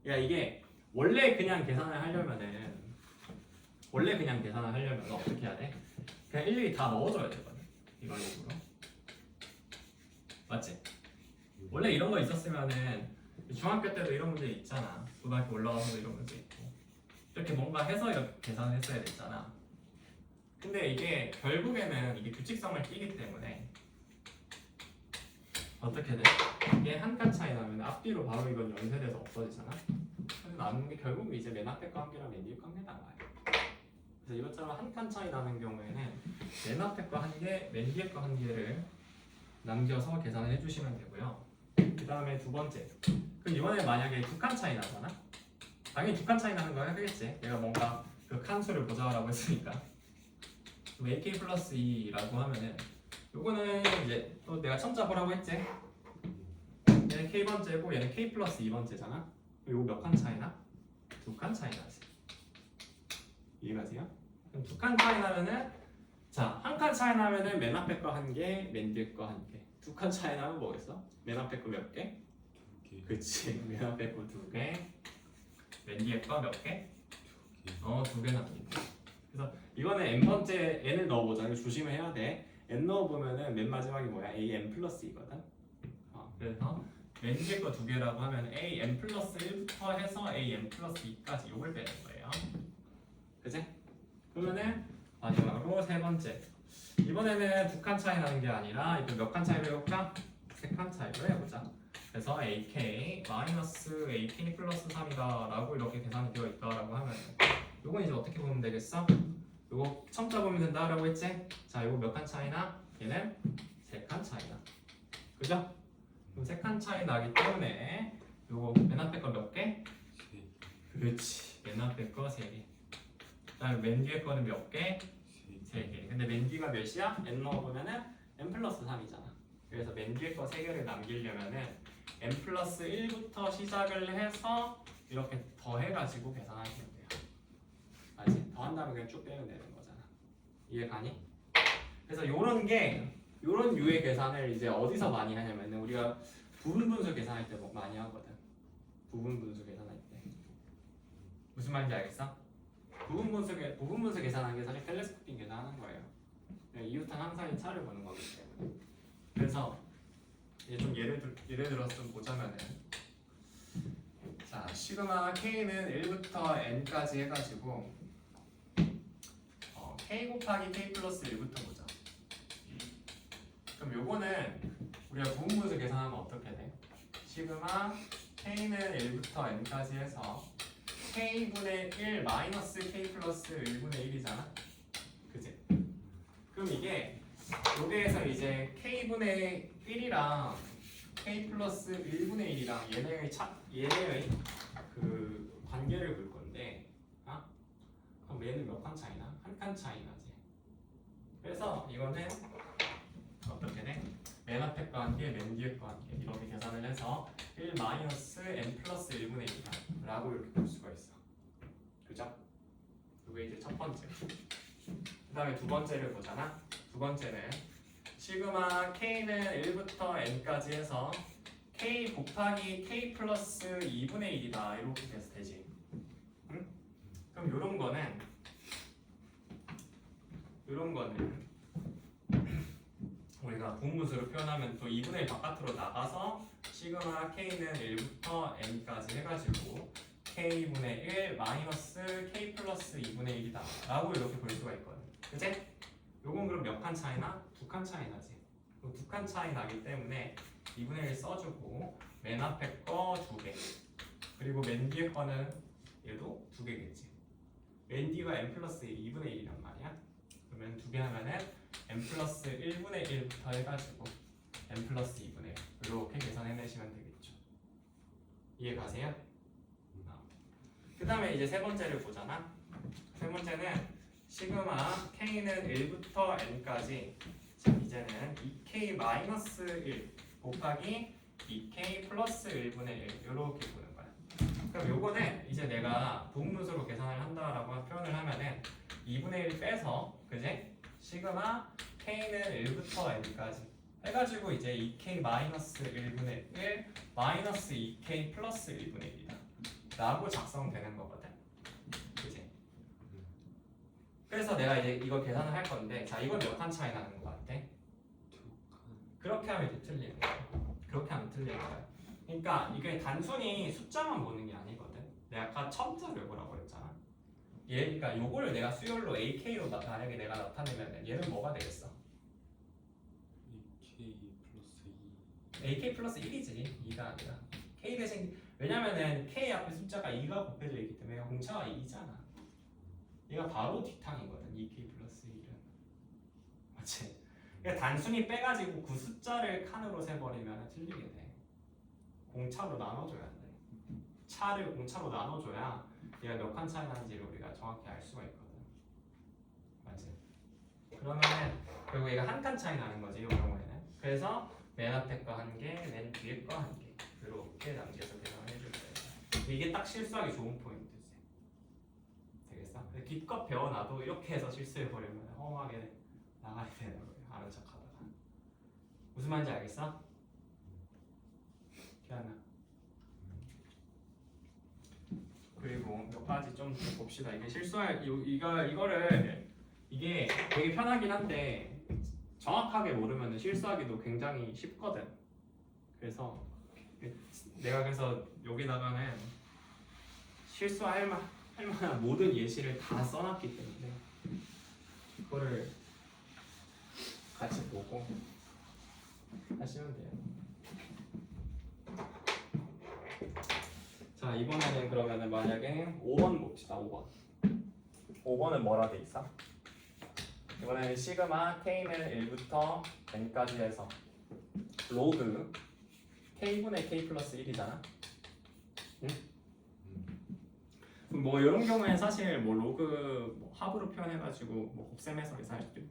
야, 이게 원래 그냥 계산을 하려면 어떻게 해야 돼? 그냥 일일이 다 넣어줘야 되거든. 이런 식으로. 맞지? 원래 이런 거 있었으면은 중학교 때도 이런 문제 있잖아. 고등학교 올라와서도 이런 문제 있고. 이렇게 뭔가 해서 이렇게 계산을 했어야 됐잖아. 근데 이게 결국에는 이게 규칙성을 띠기 때문에 어떻게 돼? 이게 한 칸 차이 나면 앞뒤로 바로 이건 연쇄돼서 없어지잖아. 그래서 남는 게 결국 이제 맨 앞에 거 한 개랑 맨 뒤에 거 한 개 남아요. 그래서 이것처럼 한 칸 차이 나는 경우에는 맨 앞에 거 한 개, 맨 뒤에 거 한 개를 남겨서 계산을 해주시면 되고요. 그 다음에 두 번째. 그럼 이번에 만약에 두 칸 차이 나잖아. 당연히 두 칸 차이 나는 거 해야겠지. 내가 뭔가 그 칸수를 보자라고 했으니까. 그럼 AK 플러스 2라고 하면은 요거는 이제 또 내가 첨자 보라고 했지. 얘는 K번째고 얘는 K 플러스 2번째잖아. 요거 몇 칸 차이나? 두 칸 차이 나지. 이해가세요? 그럼 두 칸 차이 나면은 자, 한 칸 차이 나면은 맨 앞에 거 한 개, 맨 뒤에 거 한 개. 두 칸 차이 나면 뭐겠어? 맨 앞에 거 몇 개? 그치. 맨 앞에 거 두 개. 맨 뒤에 거 몇 개? 두 개 남긴다. 그래서 이거는 n번째 n을 넣어보자. 이거 조심을 해야 돼. n 넣어보면은 맨 마지막이 뭐야? an 플러스 2거든. 그래서 맨 뒤에 거 두 개라고 하면 an 플러스 1부터 해서 an 플러스 2까지 요걸 빼는 거예요. 그치? 그러면은 마지막으로 세 번째. 이번에는 두 칸 차이 나는 게 아니라 이거 몇 칸 차이로 해볼까? 세 칸 차이로 해보자. 그래서 AK 마이너스 AK 플러스 3이다 라고 이렇게 계산이 되어 있다라고 하면 요건 이제 어떻게 보면 되겠어? 요거 첨자 보면 된다라고 했지? 자, 요거 몇 칸 차이나? 얘는 세 칸 차이나. 그죠? 그럼 세 칸 차이 나기 때문에 요거 맨 앞에 거 몇 개? 그렇지. 맨 앞에 거 세 개. 그다음에 맨 뒤에 거는 몇 개? 세 개. 근데 맨 뒤가 몇이야? n 넣어보면은 n 플러스 3이잖아. 그래서 맨 뒤에 거 세 개를 남기려면은 n 플러스 1부터 시작을 해서 이렇게 더해가지고 계산하시면 돼요. 알지? 더한 다음에 그냥 쭉 빼면 되는 거잖아. 이해 가니? 그래서 요런 유의 계산을 이제 어디서 많이 하냐면 우리가 부분 분수 계산할 때 뭐 많이 하거든. 부분 분수 계산할 때 무슨 말인지 알겠어? 부분 분수 계산하는 게 사실 텔레스코핑 계산하는 거예요. 이웃한 항상의 차를 보는 거기 때문에. 그래서 이제 좀 예를 들어서 좀 보자면은 자, 시그마 K는 1부터 N까지 해가지고 K 곱하기 K 플러스 1부터 보자. 그럼 요거는 우리가 부분분수 계산하면 어떻게 돼? 시그마 K는 1부터 N까지 해서 K분의 1 마이너스 K 플러스 1분의 1이잖아? 그치? 그럼 이게 여기에서 이제 K분의 1이랑 K 플러스 1분의 1이랑 얘네의 그 관계를 볼 건데 그럼 얘는 몇 칸 차이나? 한 칸 차이 나지. 그래서 이거는 어떻게 돼? 맨 앞에 거 한 개, 맨 뒤에 거 한 개 이렇게 계산을 해서 1 마이너스 n 플러스 1분의 1이다 라고 이렇게 볼 수가 있어. 그죠? 그게 이제 첫 번째. 그 다음에 두 번째를 보잖아. 두 번째는 시그마 K는 1부터 N까지 해서 K 곱하기 K 플러스 2분의 1이다 이렇게 돼서 되지. 응? 그럼 요런 거는 우리가 분무수로 표현하면 또 2분의 1 바깥으로 나가서 시그마 K는 1부터 N까지 해가지고 K분의 1 마이너스 K 플러스 2분의 1이다 라고 이렇게 볼 수가 있거든. 그치? 요건 그럼 몇 칸 차이나? 두 칸 차이 나지. 두 칸 차이 나기 때문에 2분의 1 써주고 맨 앞에 거 2개 그리고 맨 뒤에 거는 얘도 2개겠지. 맨 뒤가 n 플러스 2분의 1이란 말이야. 그러면 2개 하면은 n 플러스 1분의 1부터 해가지고 n 플러스 2분의 1 이렇게 계산해내시면 되겠죠. 이해 가세요? 그 다음에 이제 세 번째를 보잖아. 세 번째는 시그마 K는 1부터 N까지 이제는 2K 마이너스 1 곱하기 2K 플러스 1분의 1 이렇게 보는 거야. 그럼 요거는 이제 내가 부분분수로 계산을 한다라고 표현을 하면은 2분의 1 빼서 그지? 시그마 K는 1부터 N까지 해가지고 이제 2K 마이너스 1분의 1 마이너스 2K 플러스 1분의 1이다 라고 작성되는 거거든. 그치? 그래서 내가 이제 이걸 계산을 할 건데, 자 이건 몇 칸 차이 나는 것 같아? 2칸. 그렇게 하면 이제 틀리는 거야. 그렇게 하면 틀리는 거야. 그러니까 이게 단순히 숫자만 보는 게 아니거든. 내가 아까 첨자를 뭐라고 했잖아. 그러니까 요거를 내가 수열로 AK로 만약에 내가 나타내면 얘는 뭐가 되겠어? AK 플러스 1이지. 2가 아니라 K 대신, 왜냐면은 K 앞에 숫자가 2가 곱해져 있기 때문에 공차가 2잖아. 얘가 바로 뒷탕이거든. 2K 플러스 1은. 맞지? 그러니까 단순히 빼가지고 그 숫자를 칸으로 세버리면 틀리게 돼. 공차로 나눠줘야 돼. 차를 공차로 나눠줘야 얘가 몇 칸 차이 나는지를 우리가 정확히 알 수가 있거든. 맞지? 그러면은 결국 얘가 한 칸 차이 나는 거지, 이 경우에는. 그래서 맨 앞에 거 한 개, 맨 뒤에 거 한 개. 이렇게 남겨서 계산을 해줄 거예요. 이게 딱 실수하기 좋은 포인트지. 되겠어? 기껏 배워놔도 이렇게 해서 실수해버리면 허무하게 나가야 되는 거예요. 아는 척하다가. 무슨 말인지 알겠어? 기아나. 그리고 몇 가지 좀 봅시다. 이게 실수할 이거를 이게 되게 편하긴 한데 정확하게 모르면 실수하기도 굉장히 쉽거든. 그래서 내가 그래서 여기다가는 실수할 만한 모든 예시를 다 써놨기 때문에 그거를 같이 보고 하시면 돼요. 자, 이번에는 그러면은 만약에 5번 봅시다. 5번은 뭐라 돼 있어? 이번에는 시그마 k는 1부터 n까지 해서 로그 k분의 k 플러스 1이잖아. 응? 뭐 이런 경우에는 사실 뭐 로그 뭐 합으로 표현해가지고 뭐 곱셈 해석에서 할 수도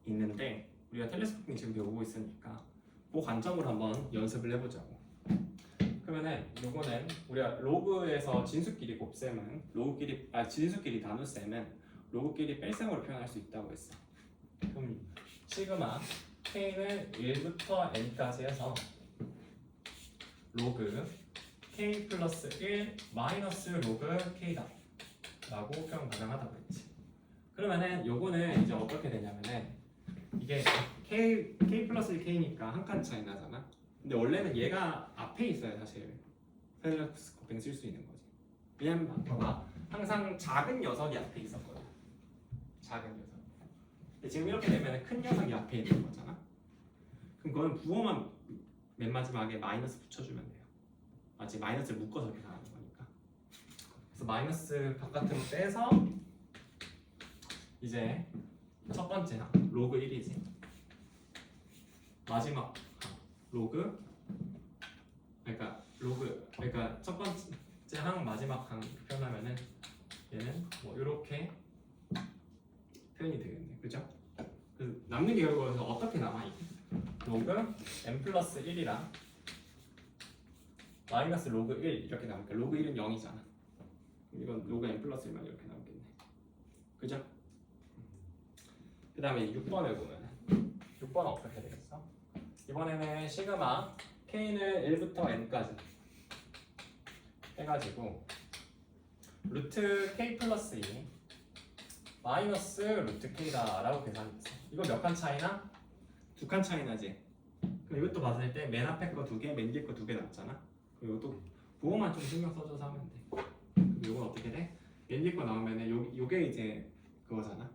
있는데 우리가 텔레스코핑 지금 배우고 있으니까 그 관점으로 한번 연습을 해보자고. 그러면은 요거는 우리가 로그에서 진수끼리 곱셈은 로그끼리 진수끼리 나눗셈은 로그끼리 뺄셈으로 표현할 수 있다고 했어. 그럼 시그마 k는 1부터 n까지 해서 로그 k 플러스 1 마이너스 로그 k다 라고 표현 가능하다고 했지. 그러면은 요거는 이제 어떻게 되냐면은 이게 k 플러스 1 k니까 한 칸 차이 나잖아. 근데 원래는 얘가 앞에 있어야 사실 텔레스코핑 쓸 수 있는 거지. 왜냐면 봐봐, 항상 작은 녀석이 앞에 있었거든. 작은 녀석. 근데 지금 이렇게 되면 큰 녀석이 앞에 있는 거잖아. 그럼 그거는 부호만 맨 마지막에 마이너스 붙여주면 돼요. 마치 마이너스를 묶어서 계산하는 거니까. 그래서 마이너스 바깥으로 빼서 이제 첫 번째 항 로그 1이지. 마지막 항 로그, 그러니까 첫 번째 항 마지막 항 표현하면은 얘는 뭐 이렇게 표현이 되겠네. 그죠? 그 남는 게 결국은 어떻게 남아 이게? 로그 n 플러스 1이랑 마이너스 로그 1 이렇게 남을까? 로그 1은 0이잖아. 이건 로그 n 플러스 1만 이렇게 남겠네. 그죠? 그 다음에 6번을 보면은 6번은 어떻게 되겠어? 이번에는 시그마 k는 1부터 n까지 해가지고 루트 k 플러스 2 마이너스 루트 k다 라고 계산했어. 이거 몇 칸 차이나? 2칸 차이 나지? 그럼 이것도 봤을 때 맨 앞에 거 2개, 맨 뒤에 거 2개 남잖아? 그리고 또 부호만 좀 신경 써줘서 하면 돼. 그럼 이건 어떻게 돼? 맨 뒤에 거 나오면은 요게 이제 그거잖아?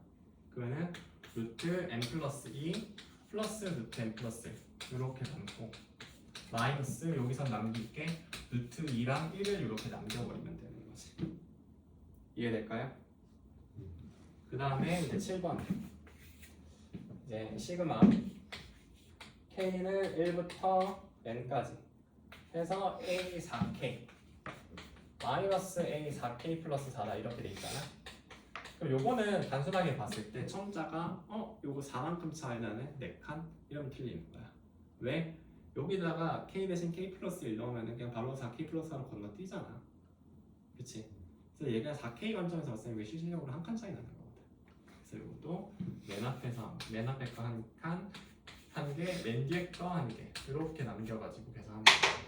그러면은 루트 n 플러스 2 플러스 루트 n 플러스 1 이렇게 남고 마이너스 여기서 남길게 루트 2랑 1을 이렇게 남겨버리면 되는 거지. 이해될까요? 그 다음에 이제 7번 이제 시그마 k는 1부터 n까지 해서 a4k 마이너스 a4k 플러스 4다 이렇게 돼 있잖아. 그럼 요거는 단순하게 봤을 때 첨자가 요거 4만큼 차이 나네 4칸 이러면 틀리는 거야. 왜? 여기다가 k 대신 k 플러스 1 넣으면 그냥 바로 4k 플러스 4로 건너뛰잖아. 그치? 그래서 얘가 4k 관점에서 봤을 때 이게 실질적으로 한 칸 차이 나는 거거든. 그래서 이것도 맨 앞에 거 한 칸, 한 개, 맨 뒤에 거 한 개 이렇게 남겨가지고 계산하면 돼요.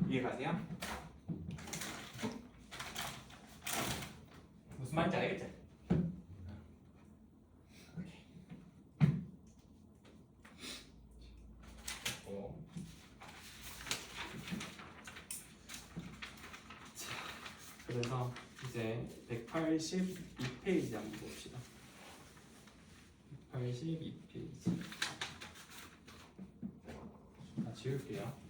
이해 가세요? 무슨 말인지 알겠지? 오케이. 자, 그래서 이제 182페이지 한번 봅시다. 182페이지. 다 지울게요.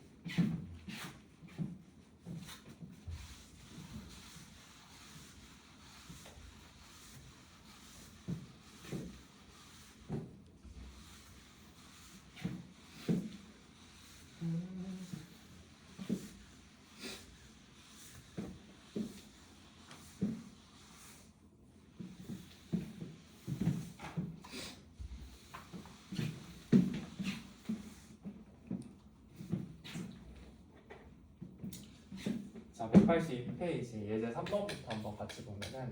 자, 182페이지 예제 3번부터 한번 같이 보면은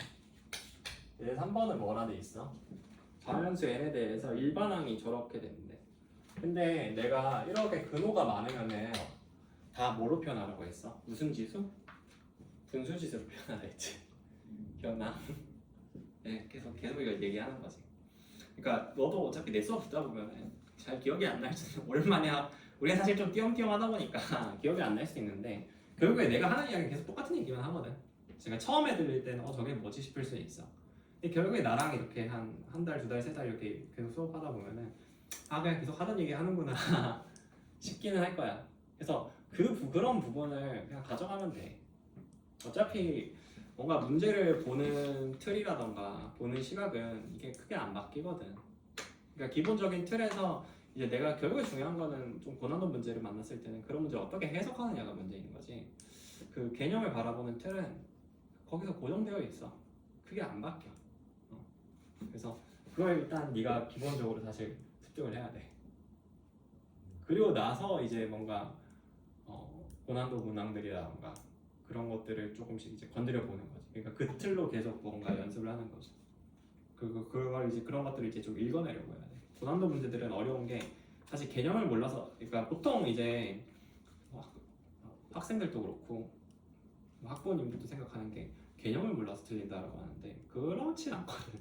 예제 3번은 뭐라 돼 있어? 자연수 n에 대해서 일반항이 저렇게 되는데 근데 내가 이렇게 근호가 많으면은 다 뭐로 표현하라고 했어? 무슨 지수? 분수지수로 표현하라 했지. 기억나? 네, 계속 이거 얘기하는 거지. 그러니까 너도 어차피 내 수업 듣다 보면은 잘 기억이 안 날 수는 오랜만에 우리가 사실 좀 띄엄띄엄 하다 보니까 기억이 안 날 수 있는데 결국에 내가 하는 이야기는 계속 똑같은 얘기만 하거든. 제가 처음에 들릴 때는 저게 뭐지 싶을 수 있어. 근데 결국에 나랑 이렇게 한 달, 2달, 3달 이렇게 계속 수업하다 보면은 그냥 계속 하던 얘기 하는구나 싶기는 할 거야. 그래서 그런 부분을 그냥 가져가면 돼. 어차피 뭔가 문제를 보는 틀이라던가 보는 시각은 이게 크게 안 바뀌거든. 그러니까 기본적인 틀에서 이제 내가 결국에 중요한 거는 좀 고난도 문제를 만났을 때는 그런 문제를 어떻게 해석하느냐가 문제인 거지. 그 개념을 바라보는 틀은 거기서 고정되어 있어. 크게 안 바뀌어. 그래서 그걸 일단 네가 기본적으로 사실 습득을 해야 돼. 그리고 나서 이제 뭔가 고난도 문항들이라던가 그런 것들을 조금씩 이제 건드려 보는 거지. 그러니까 그 틀로 계속 뭔가 연습을 하는 거지. 그걸 이제 그런 것들을 이제 좀 읽어내려고 해야 돼. 고난도 문제들은 어려운 게 사실 개념을 몰라서, 그러니까 보통 이제 학생들도 그렇고 학부모님들도 생각하는 게 개념을 몰라서 틀린다라고 하는데 그렇진 않거든.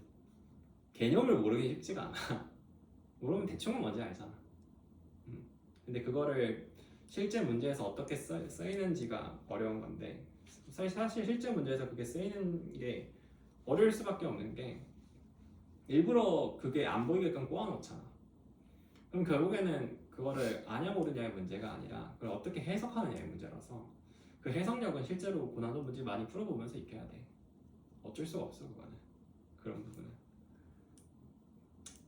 개념을 모르기 쉽지가 않아. 모르면 대충은 뭔지 알잖아. 근데 그거를 실제 문제에서 어떻게 쓰이는지가 어려운 건데 사실 실제 문제에서 그게 쓰이는 게 어려울 수밖에 없는 게 일부러 그게 안 보이게끔 꼬아놓잖아. 그럼 결국에는 그거를 아냐 모르냐의 문제가 아니라 그걸 어떻게 해석하느냐의 문제라서 그 해석력은 실제로 고난도 문제 많이 풀어보면서 익혀야 돼. 어쩔 수가 없어 그거는. 그런 부분은.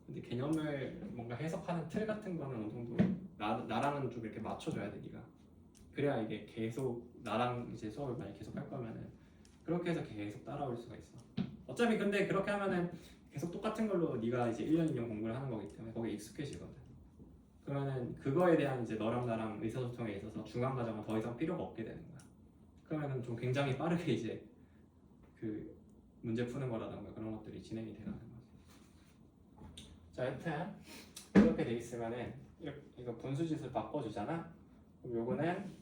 근데 개념을 뭔가 해석하는 틀 같은 거는 어느 정도 나랑은 좀 이렇게 맞춰줘야 돼 네가. 그래야 이게 계속 나랑 이제 수업을 많이 계속 할 거면은 그렇게 해서 계속 따라올 수가 있어. 어차피 근데 그렇게 하면은 계속 똑같은 걸로 네가 이제 1년 2년 공부를 하는 거기 때문에 거기에 익숙해지거든. 그러면은 그거에 대한 이제 너랑 나랑 의사소통에 있어서 중간 과정은 더 이상 필요가 없게 되는 거야. 그러면은 좀 굉장히 빠르게 이제 그 문제 푸는 거라던가 그런 것들이 진행이 되는 거지. 자, 여튼 이렇게 돼 있으면은 이거 분수짓을 바꿔주잖아. 그럼 요거는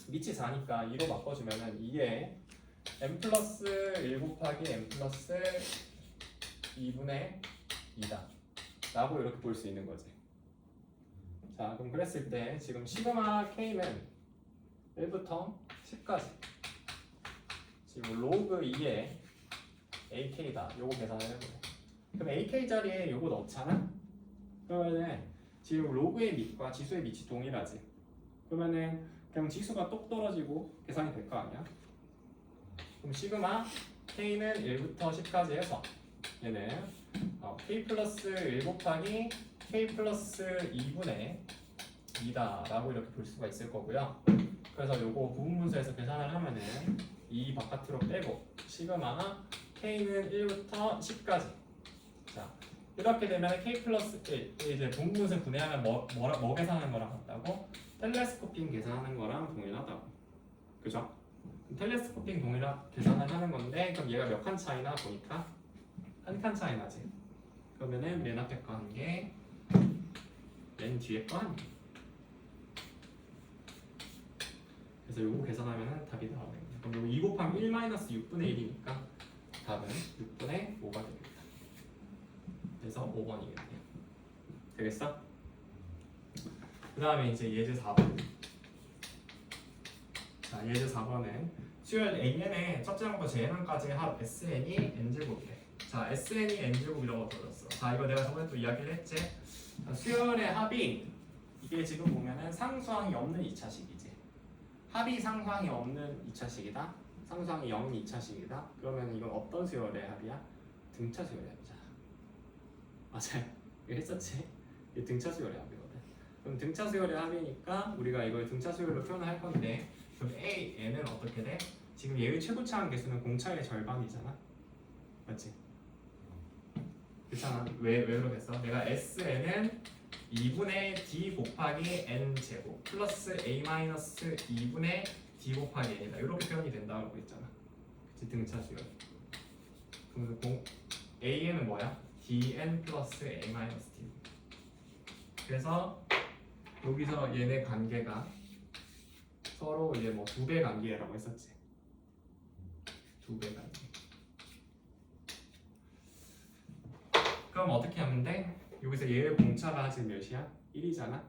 밑이 4니까 2로 바꿔주면은 이게 n 플러스 1 곱하기 n 플러스 2분의 2다 라고 이렇게 볼 수 있는 거지. 자, 그럼 그랬을 때 지금 시그마 k는 1부터 10까지 지금 로그 2에 ak다 요거 계산을 해보래. 그럼 ak 자리에 요거 넣잖아. 그러면은 지금 로그의 밑과 지수의 밑이 동일하지. 그러면은 그냥 지수가 똑 떨어지고 계산이 될 거 아니야. 그럼 시그마 k는 1부터 10까지 해서 얘는 k 플러스 1 곱하기 k 플러스 2분의 2다 라고 이렇게 볼 수가 있을 거고요. 그래서 요거 부분분수에서 계산을 하면은 2 바깥으로 빼고 시그마 k는 1부터 10까지. 자, 이렇게 되면 k 플러스 이제 부분분수 분해하면 뭐 계산하는 거랑 같다고? 텔레스코핑 계산하는 거랑 동일하다고. 그죠? 텔레스코핑 동일하게 계산을 하는 건데 그럼 얘가 몇 칸 차이나 보니까 한 칸 차이 나지. 그러면은 맨 앞에 거 한 개, 맨 뒤에 거 한 개. 그래서 요거 계산하면은 답이 나오네. 그럼 요거 2 곱하면 1 마이너스 6분의 1이니까 답은 6분의 5가 됩니다. 그래서 5번이겠네요. 되겠어? 그 다음에 이제 예제 4번. 자, 예제 4번은 수열 AN의 첫째 항부터 JN항까지의 합 SN이 N제곱이래. 자, SN이 N제곱이라고 들었어. 자, 이거 내가 저번에 또 이야기를 했지. 자, 수열의 합이 이게 지금 보면은 상수항이 없는 2차식이지. 합이 상수항이 없는 2차식이다. 상수항이 0인 2차식이다. 그러면 이건 어떤 수열의 합이야? 등차 수열의 합이잖아. 맞아요. 이거 했었지. 이게 등차 수열의 합이거든. 그럼 등차 수열의 합이니까 우리가 이걸 등차 수열로 표현할 건데, 그럼 AN은 어떻게 돼? 지금 얘의 최고차항 개수는 공차의 절반이잖아. 맞지? 그렇잖아. 왜 그러겠어? 내가 SN은 2분의 D 곱하기 N 제곱 플러스 A 마이너스 2분의 D 곱하기 N이다. 이렇게 표현이 된다고 했잖아. 그치? 등차 수열. 그럼 AN은 뭐야? DN 플러스 A 마이너스 D. 그래서 여기서 얘네 관계가 서로 이제 뭐 2배 관계라고 했었지. 2배 관계. 그럼 어떻게 하면 돼? 여기서 얘의 공차가 지금 몇이야? 1이잖아?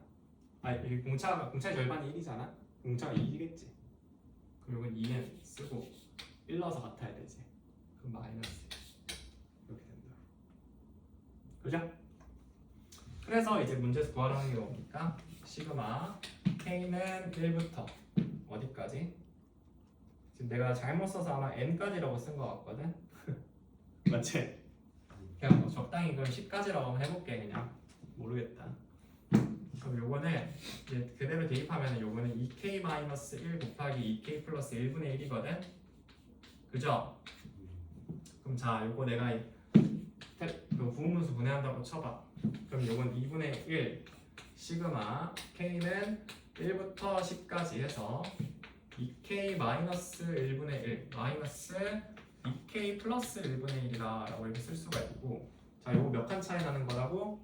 아니 공차의 절반이 1이잖아? 공차가 2겠지. 그럼 이건 2n 쓰고 1 넣어서 같아야 되지. 그럼 마이너스 이렇게 된다. 그죠? 그래서 이제 문제에서 구하라는 게 뭡니까? 시그마 K는 1부터 어디까지? 지금 내가 잘못 써서 아마 n까지라고 쓴 것 같거든? 맞지? 그냥 뭐 적당히 그걸 10까지라고 한번 해볼게. 그냥 모르겠다. 그럼 요거는 이제 그대로 대입하면 요거는 2k-1 곱하기 2k 플러스 1분의 1이거든? 그죠? 그럼 자 요거 내가 그 부분분수 분해한다고 쳐봐. 그럼 요건 2분의 1 시그마 K는 1부터 10까지 해서 2k 마이너스 1분의 1 마이너스 2k 플러스 1분의 1이다 라고 이렇게 쓸 수가 있고, 자 요거 몇 칸 차이 나는 거라고?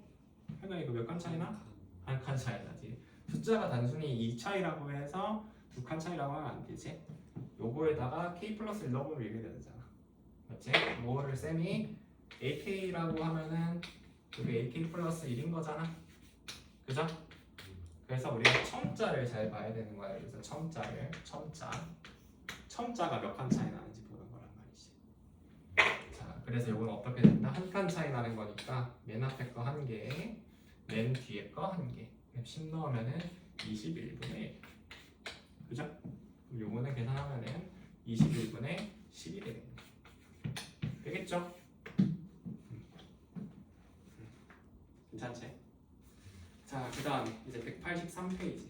현아 이거 몇 칸 차이 나? 한 칸 차이 나지. 숫자가 단순히 2 차이라고 해서 2칸 차이라고 하면 안 되지. 요거에다가 k 플러스 1 넣으면 이렇게 되잖아. 맞지? 요거를 쌤이 ak라고 하면은 여기 ak 플러스 1인 거잖아. 그죠? 그래서 우리가 첨자를 잘 봐야 되는 거야. 그래서 첨자가 몇 칸 차이 나는지 보는 거란 말이지. 자, 그래서 이건 어떻게 된다? 한 칸 차이 나는 거니까 맨 앞에 거 한 개, 맨 뒤에 거 한 개. 10 넣으면은 21분의 1. 그죠? 그럼 요거는 계산하면은 21분의 10이 되겠네. 되겠죠? 괜찮지? 자, 그 다음에 이제 183페이지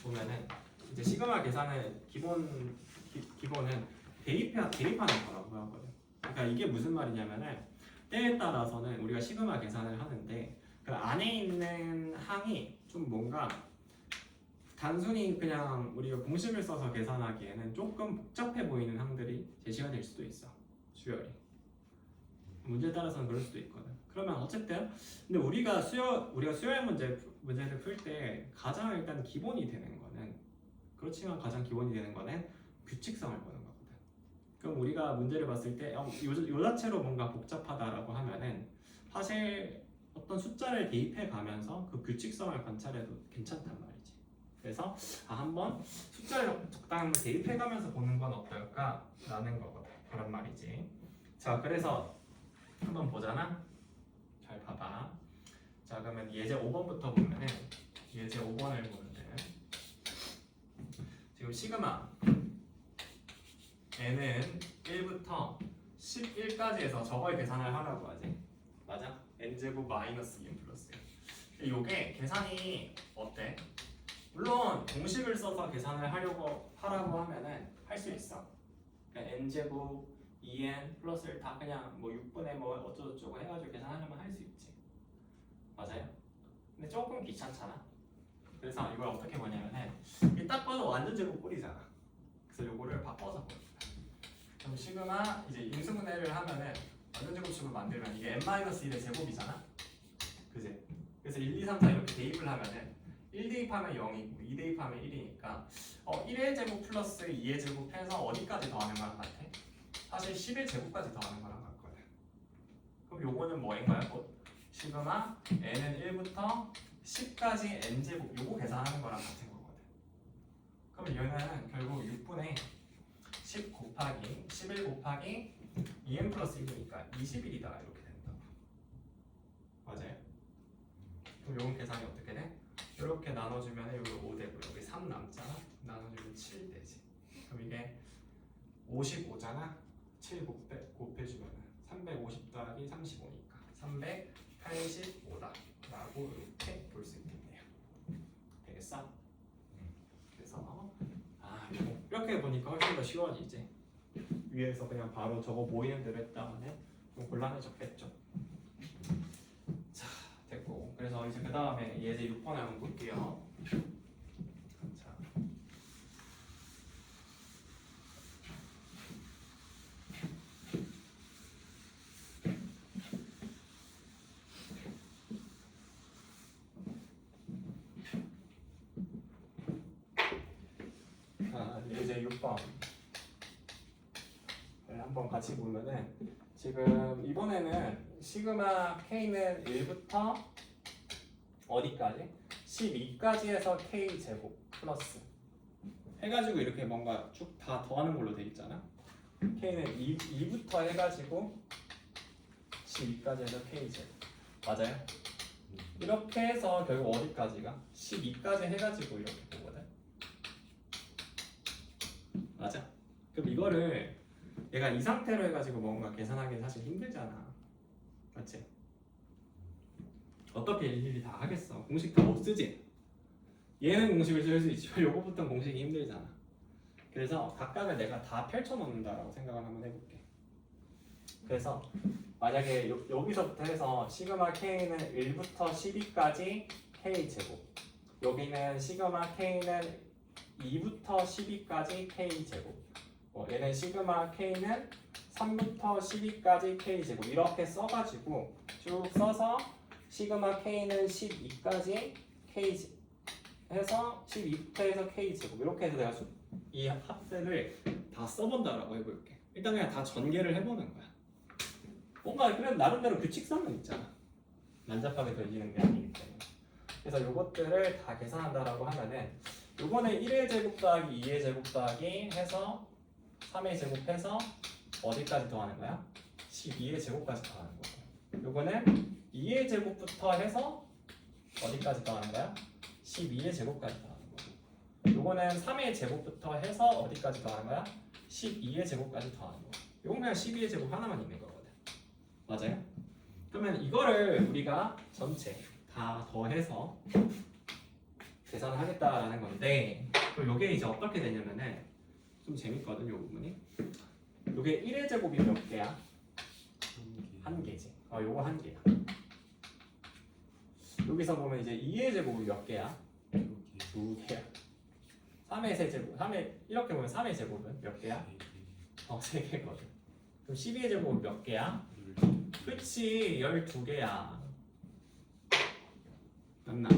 보면은 이제 시그마 계산의 기본은 대입하는 거라고 하거든. 그러니까 이게 무슨 말이냐면은 때에 따라서는 우리가 시그마 계산을 하는데 그 안에 있는 항이 좀 뭔가 단순히 그냥 우리가 공식을 써서 계산하기에는 조금 복잡해 보이는 항들이 제시가 될 수도 있어. 수열이 문제에 따라서는 그럴 수도 있거든. 그러면 어쨌든 근데 우리가 수열 문제를 풀 때 가장 일단 기본이 되는 거는, 그렇지만 가장 기본이 되는 거는 규칙성을 보는 거거든. 그럼 우리가 문제를 봤을 때 요 자체로 뭔가 복잡하다라고 하면은 사실 어떤 숫자를 대입해 가면서 그 규칙성을 관찰해도 괜찮단 말이지. 그래서 한번 숫자를 적당히 대입해 가면서 보는 건 어떨까라는 거거든. 그런 말이지. 자, 그래서 한번 보잖아. 잘 봐봐. 자, 그러면 예제 5번부터 보면은 예제 5번을 보면은 지금 시그마 n은 1부터 11까지 해서 저걸 계산을 하라고 하지. 맞아? n제곱 마이너스 2n 플러스 1. 요게 계산이 어때? 물론 공식을 써서 계산을 하라고 하면은 할 수 있어. 그러니까 n제곱 2n 플러스를 다 그냥 뭐 6분의 뭐 어쩌고저쩌고 해가지고 계산하려면 할 수 있지. 맞아요? 근데 조금 귀찮잖아. 그래서 이걸 어떻게 보냐면은 딱 봐도 완전 제곱 꼴이잖아. 그래서 요거를 바꿔서 보는 거야. 그럼 시그마 이제 인수분해를 하면은 완전 제곱식으로 만들면 이게 n-1의 제곱이잖아. 그지? 그래서 1, 2, 3, 4 이렇게 대입을 하면은 1 대입하면 0이고 2 대입하면 1이니까 1의 제곱 플러스 2의 제곱 해서 어디까지 더하는 거랑 같아? 사실 11제곱까지 더하는 거랑 같거든. 그럼 요거는 뭐인가요? 시그마 n은 1부터 10까지 n제곱 요거 계산하는 거랑 같은 거거든. 그럼 얘는 결국 6분의 10 곱하기 11 곱하기 2n 플러스 1이니까 21이다 이렇게 된다고. 맞아요? 그럼 요건 계산이 어떻게 돼? 이렇게 나눠주면 여기 5 되고 여기 3 남잖아? 나눠주면 7 되지. 그럼 이게 55잖아? 7 곱해주면 350 더하기 35니까 385다 라고 이렇게 볼 수 있겠네요. 되겠어? 그래서 이렇게 보니까 훨씬 더 쉬워지지. 위에서 그냥 바로 저거 보이는 대로 했다가는 좀 곤란해졌겠죠. 자, 됐고 그래서 이제 그 다음에 예제 6번을 한번 볼게요. 자, 예제 6번 한번 같이 보면은 지금 이번에는 시그마 K는 1부터 어디까지? 12까지 해서 K 제곱 플러스 해가지고 이렇게 뭔가 쭉 다 더하는 걸로 돼 있잖아. K는 2부터 해가지고 12까지 해서 K 제곱 맞아요? 이렇게 해서 결국 어디까지가? 12까지 해가지고 이렇게 보거든. 맞아? 그럼 이거를 얘가 이 상태로 해가지고 뭔가 계산하기는 사실 힘들잖아. 맞지? 어떻게 일일이 다 하겠어? 공식 다 못 쓰지? 얘는 공식을 쓸 수 있지만 요거부터는 공식이 힘들잖아. 그래서 각각을 내가 다 펼쳐놓는다라고 생각을 한번 해볼게. 그래서 만약에 여기서부터 해서 시그마 K는 1부터 12까지 K제곱, 여기는 시그마 K는 2부터 12까지 K제곱, 얘는 시그마 K는 3부터 12까지 K제곱 이렇게 써가지고 쭉 써서 시그마 K는 12까지 K 해서 12부터 해서 K제곱 이렇게 해서 내가 이 합들을 다 써본다라고 해볼게. 일단 그냥 다 전개를 해보는 거야. 뭔가 그래도 나름대로 규칙성은 있잖아. 난잡하게 들리는 게 아니기 때문에. 그래서 요것들을 다 계산한다라고 하면은 요거는 1의 제곱 더하기 2의 제곱 더하기 해서 3의 제곱해서 어디까지 더하는 거야? 12의 제곱까지 더하는 거고, 요거는 2의 제곱부터 해서 어디까지 더하는 거야? 12의 제곱까지 더하는 거고, 요거는 3의 제곱부터 해서 어디까지 더하는 거야? 12의 제곱까지 더하는 거고, 요건 그냥 12의 제곱 하나만 있는 거거든. 맞아요? 그러면 이거를 우리가 전체 다 더해서 계산을 하겠다라는 건데, 그럼 요게 이제 어떻게 되냐면은 좀 재밌거든, 요 부분이. 요게 1의 제곱이 몇 개야? 한 개지. 요거 한 개야. 여기서 보면 이제 2의 제곱이 몇 개야? 두 개야. 3의 세제곱, 3의 이렇게 보면 3의 제곱은 몇 개야? 세 개거든. 그럼 12의 제곱은 몇 개야? 그치, 12개야. 맞나?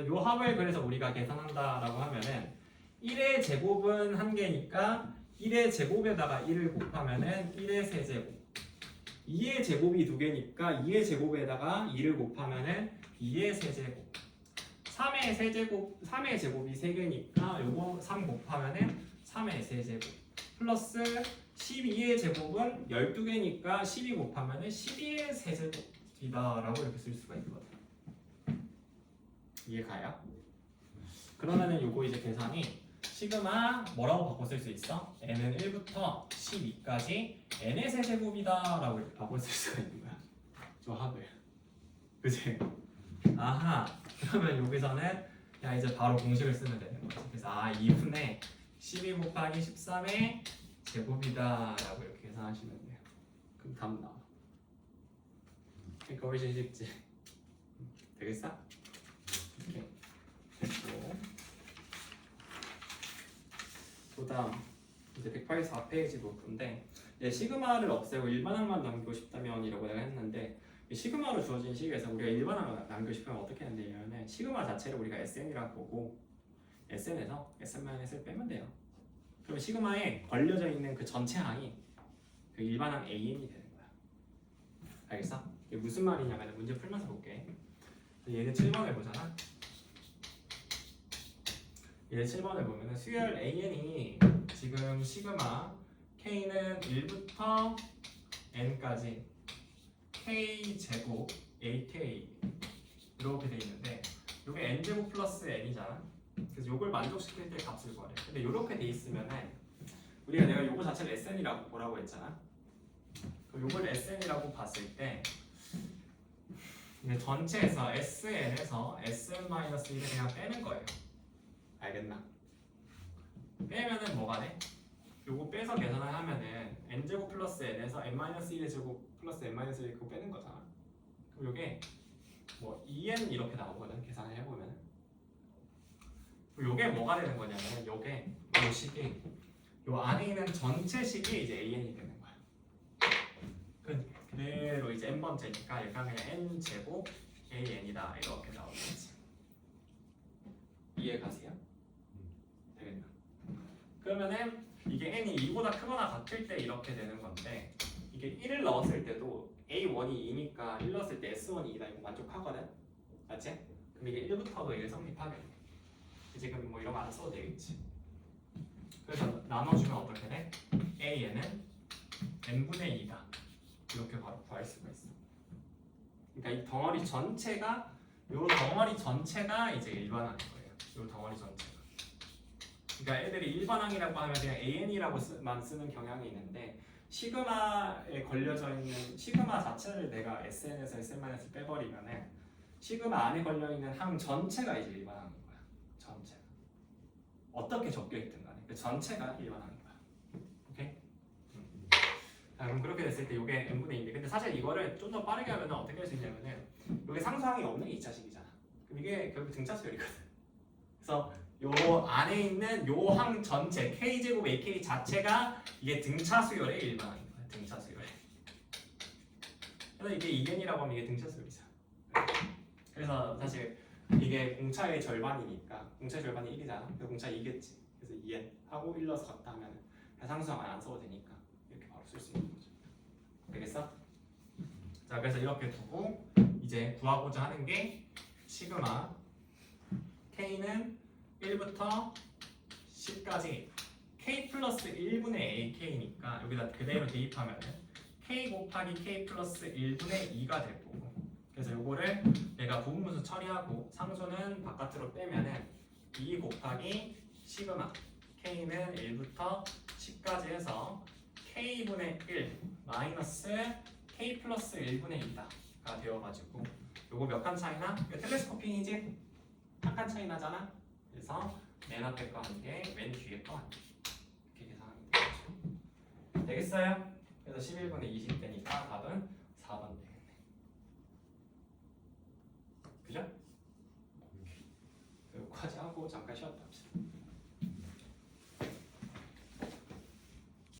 요 합을 그래서 우리가 계산한다라고 하면은 1의 제곱은 한 개니까 1의 제곱에다가 1을 곱하면은 1의 세제곱, 2의 제곱이 두 개니까 2의 제곱에다가 2를 곱하면은 2의 세제곱, 3의 세제곱, 3의 제곱이 3개니까 요거 3 곱하면은 3의 세제곱 플러스 12의 제곱은 12개니까 12 곱하면은 12의 세제곱이다라고 이렇게 쓸 수가 있거든. 이해가요? 그러면은 요거 이제 계산이 시그마 뭐라고 바꿔 쓸 수 있어? n은 1부터 12까지 n의 세제곱이다 라고 이렇게 바꿔 쓸 수가 있는 거야. 저 합을. 그치? 아하. 그러면 여기서는 그냥 이제 바로 공식을 쓰면 되는 거지. 그래서 2분의 12 곱하기 13의 제곱이다 라고 이렇게 계산하시면 돼요. 그럼 답 나와. 그러니까 훨씬 쉽지. 되겠어? 이렇게 됐고, 그 다음 이제 184페이지 부분인데, 시그마를 없애고 일반항만 남기고 싶다면 이라고 내가 했는데, 시그마로 주어진 식에서 우리가 일반항을 남기고 싶으면 어떻게 해야 되냐면 시그마 자체를 우리가 SN이라고 보고 SN에서 SN-을 빼면 돼요. 그럼 시그마에 걸려져 있는 그 전체 항이 그 일반항 AN이 되는 거야. 알겠어? 이게 무슨 말이냐면 문제 풀면서 볼게. 얘는 7번을 보잖아. 얘 7번을 보면은 수열 AN이 지금 시그마 K는 1부터 N까지 K 제곱 AK 이렇게 돼 있는데 이게 N 제곱 플러스 N이잖아. 그래서 이걸 만족시킬 때 값을 구하래. 근데 이렇게 돼 있으면은 우리가 내가 요거 자체를 SN이라고 보라고 했잖아. 그럼 요걸 SN이라고 봤을 때 이제 전체에서 SN에서 SN-1을 그냥 빼는 거예요. 알겠나? 빼면은 뭐가 돼? 요거 빼서 계산을 하면은 n제곱 플러스 n에서 n-1의 제곱 플러스 n-1 그거 빼는 거잖아. 그럼 요게 뭐 2n 이렇게 나오거든. 계산을 해보면 요게 뭐가 되는 거냐면 요게 요 식이 요 안에 있는 전체 식이 이제 an이 되는 거야. 그대로 이제 n번째니까 얘가 그냥 n제곱 an이다 이렇게 나오겠지. 이해 가세요? 되겠나? 그러면은 이게 n이 2보다 크거나 같을 때 이렇게 되는 건데 이게 1을 넣었을 때도 a1이 2니까 1 넣었을 때 s1이 2다 이거 만족하거든? 맞지? 그럼 이게 1부터도 이게 성립하겠네. 지금 뭐 이런 거 안 써도 되겠지. 그래서 나눠주면 어떻게 돼? a는 n분의 2다 이렇게 바로 구할 수가 있어. 그러니까 이 덩어리 전체가 요 덩어리 전체가 이제 일반항인 거예요. 요 덩어리 전체가. 그러니까 애들이 일반항이라고 하면 그냥 AN이라고만 쓰는 경향이 있는데 시그마에 걸려져 있는 시그마 자체를 내가 SN에서 SN- 빼버리면은 시그마 안에 걸려 있는 항 전체가 이제 일반항인 거야. 전체가 어떻게 적혀 있든 간에 그 전체가 일반항인 거야. 오케이? 자, 그럼 그렇게 됐을 때 이게 n분의 2인데 근데 사실 이거를 좀 더 빠르게 하면 어떻게 할 수 있냐면은 이게 상수항이 없는 게 2차식이잖아. 그럼 이게 결국 등차수열이거든. 그래서 요 안에 있는 요 항 전체 K제곱 AK 자체가 이게 등차수열의 일반항인 거야. 등차수열. 그래서 이게 2n이라고 하면 이게 등차수열이잖아. 그래서 사실 이게 공차의 절반이니까 공차의 절반이 1이잖아. 그래서 공차 2겠지. 그래서 2n 하고 1 넣어서 갔다 하면 상수항을 안 써도 되니까 이렇게 바로 쓸 수 있는 거죠. 되겠어? 자, 그래서 이렇게 두고 이제 구하고자 하는 게 시그마 K는 1부터 10까지 K 플러스 1분의 AK니까 여기다 그대로 대입하면 K 곱하기 K 플러스 1분의 2가 될 거고 그래서 요거를 내가 부분분수 처리하고 상수는 바깥으로 빼면은 2 곱하기 시그마 K는 1부터 10까지 해서 K분의 1 마이너스 K 플러스 1분의 2가 되어가지고 요거 몇 칸 차이나? 이거 텔레스코핑이지? 한 칸 차이 나잖아? 그래서 맨 앞에 거 한 개, 맨 뒤에 거 한 개 이렇게 계산하면 되겠죠. 되겠어요? 그래서 11분의 20되니까 답은 4번 되겠네. 그죠? 여기까지 하고 잠깐 쉬었다 합시다.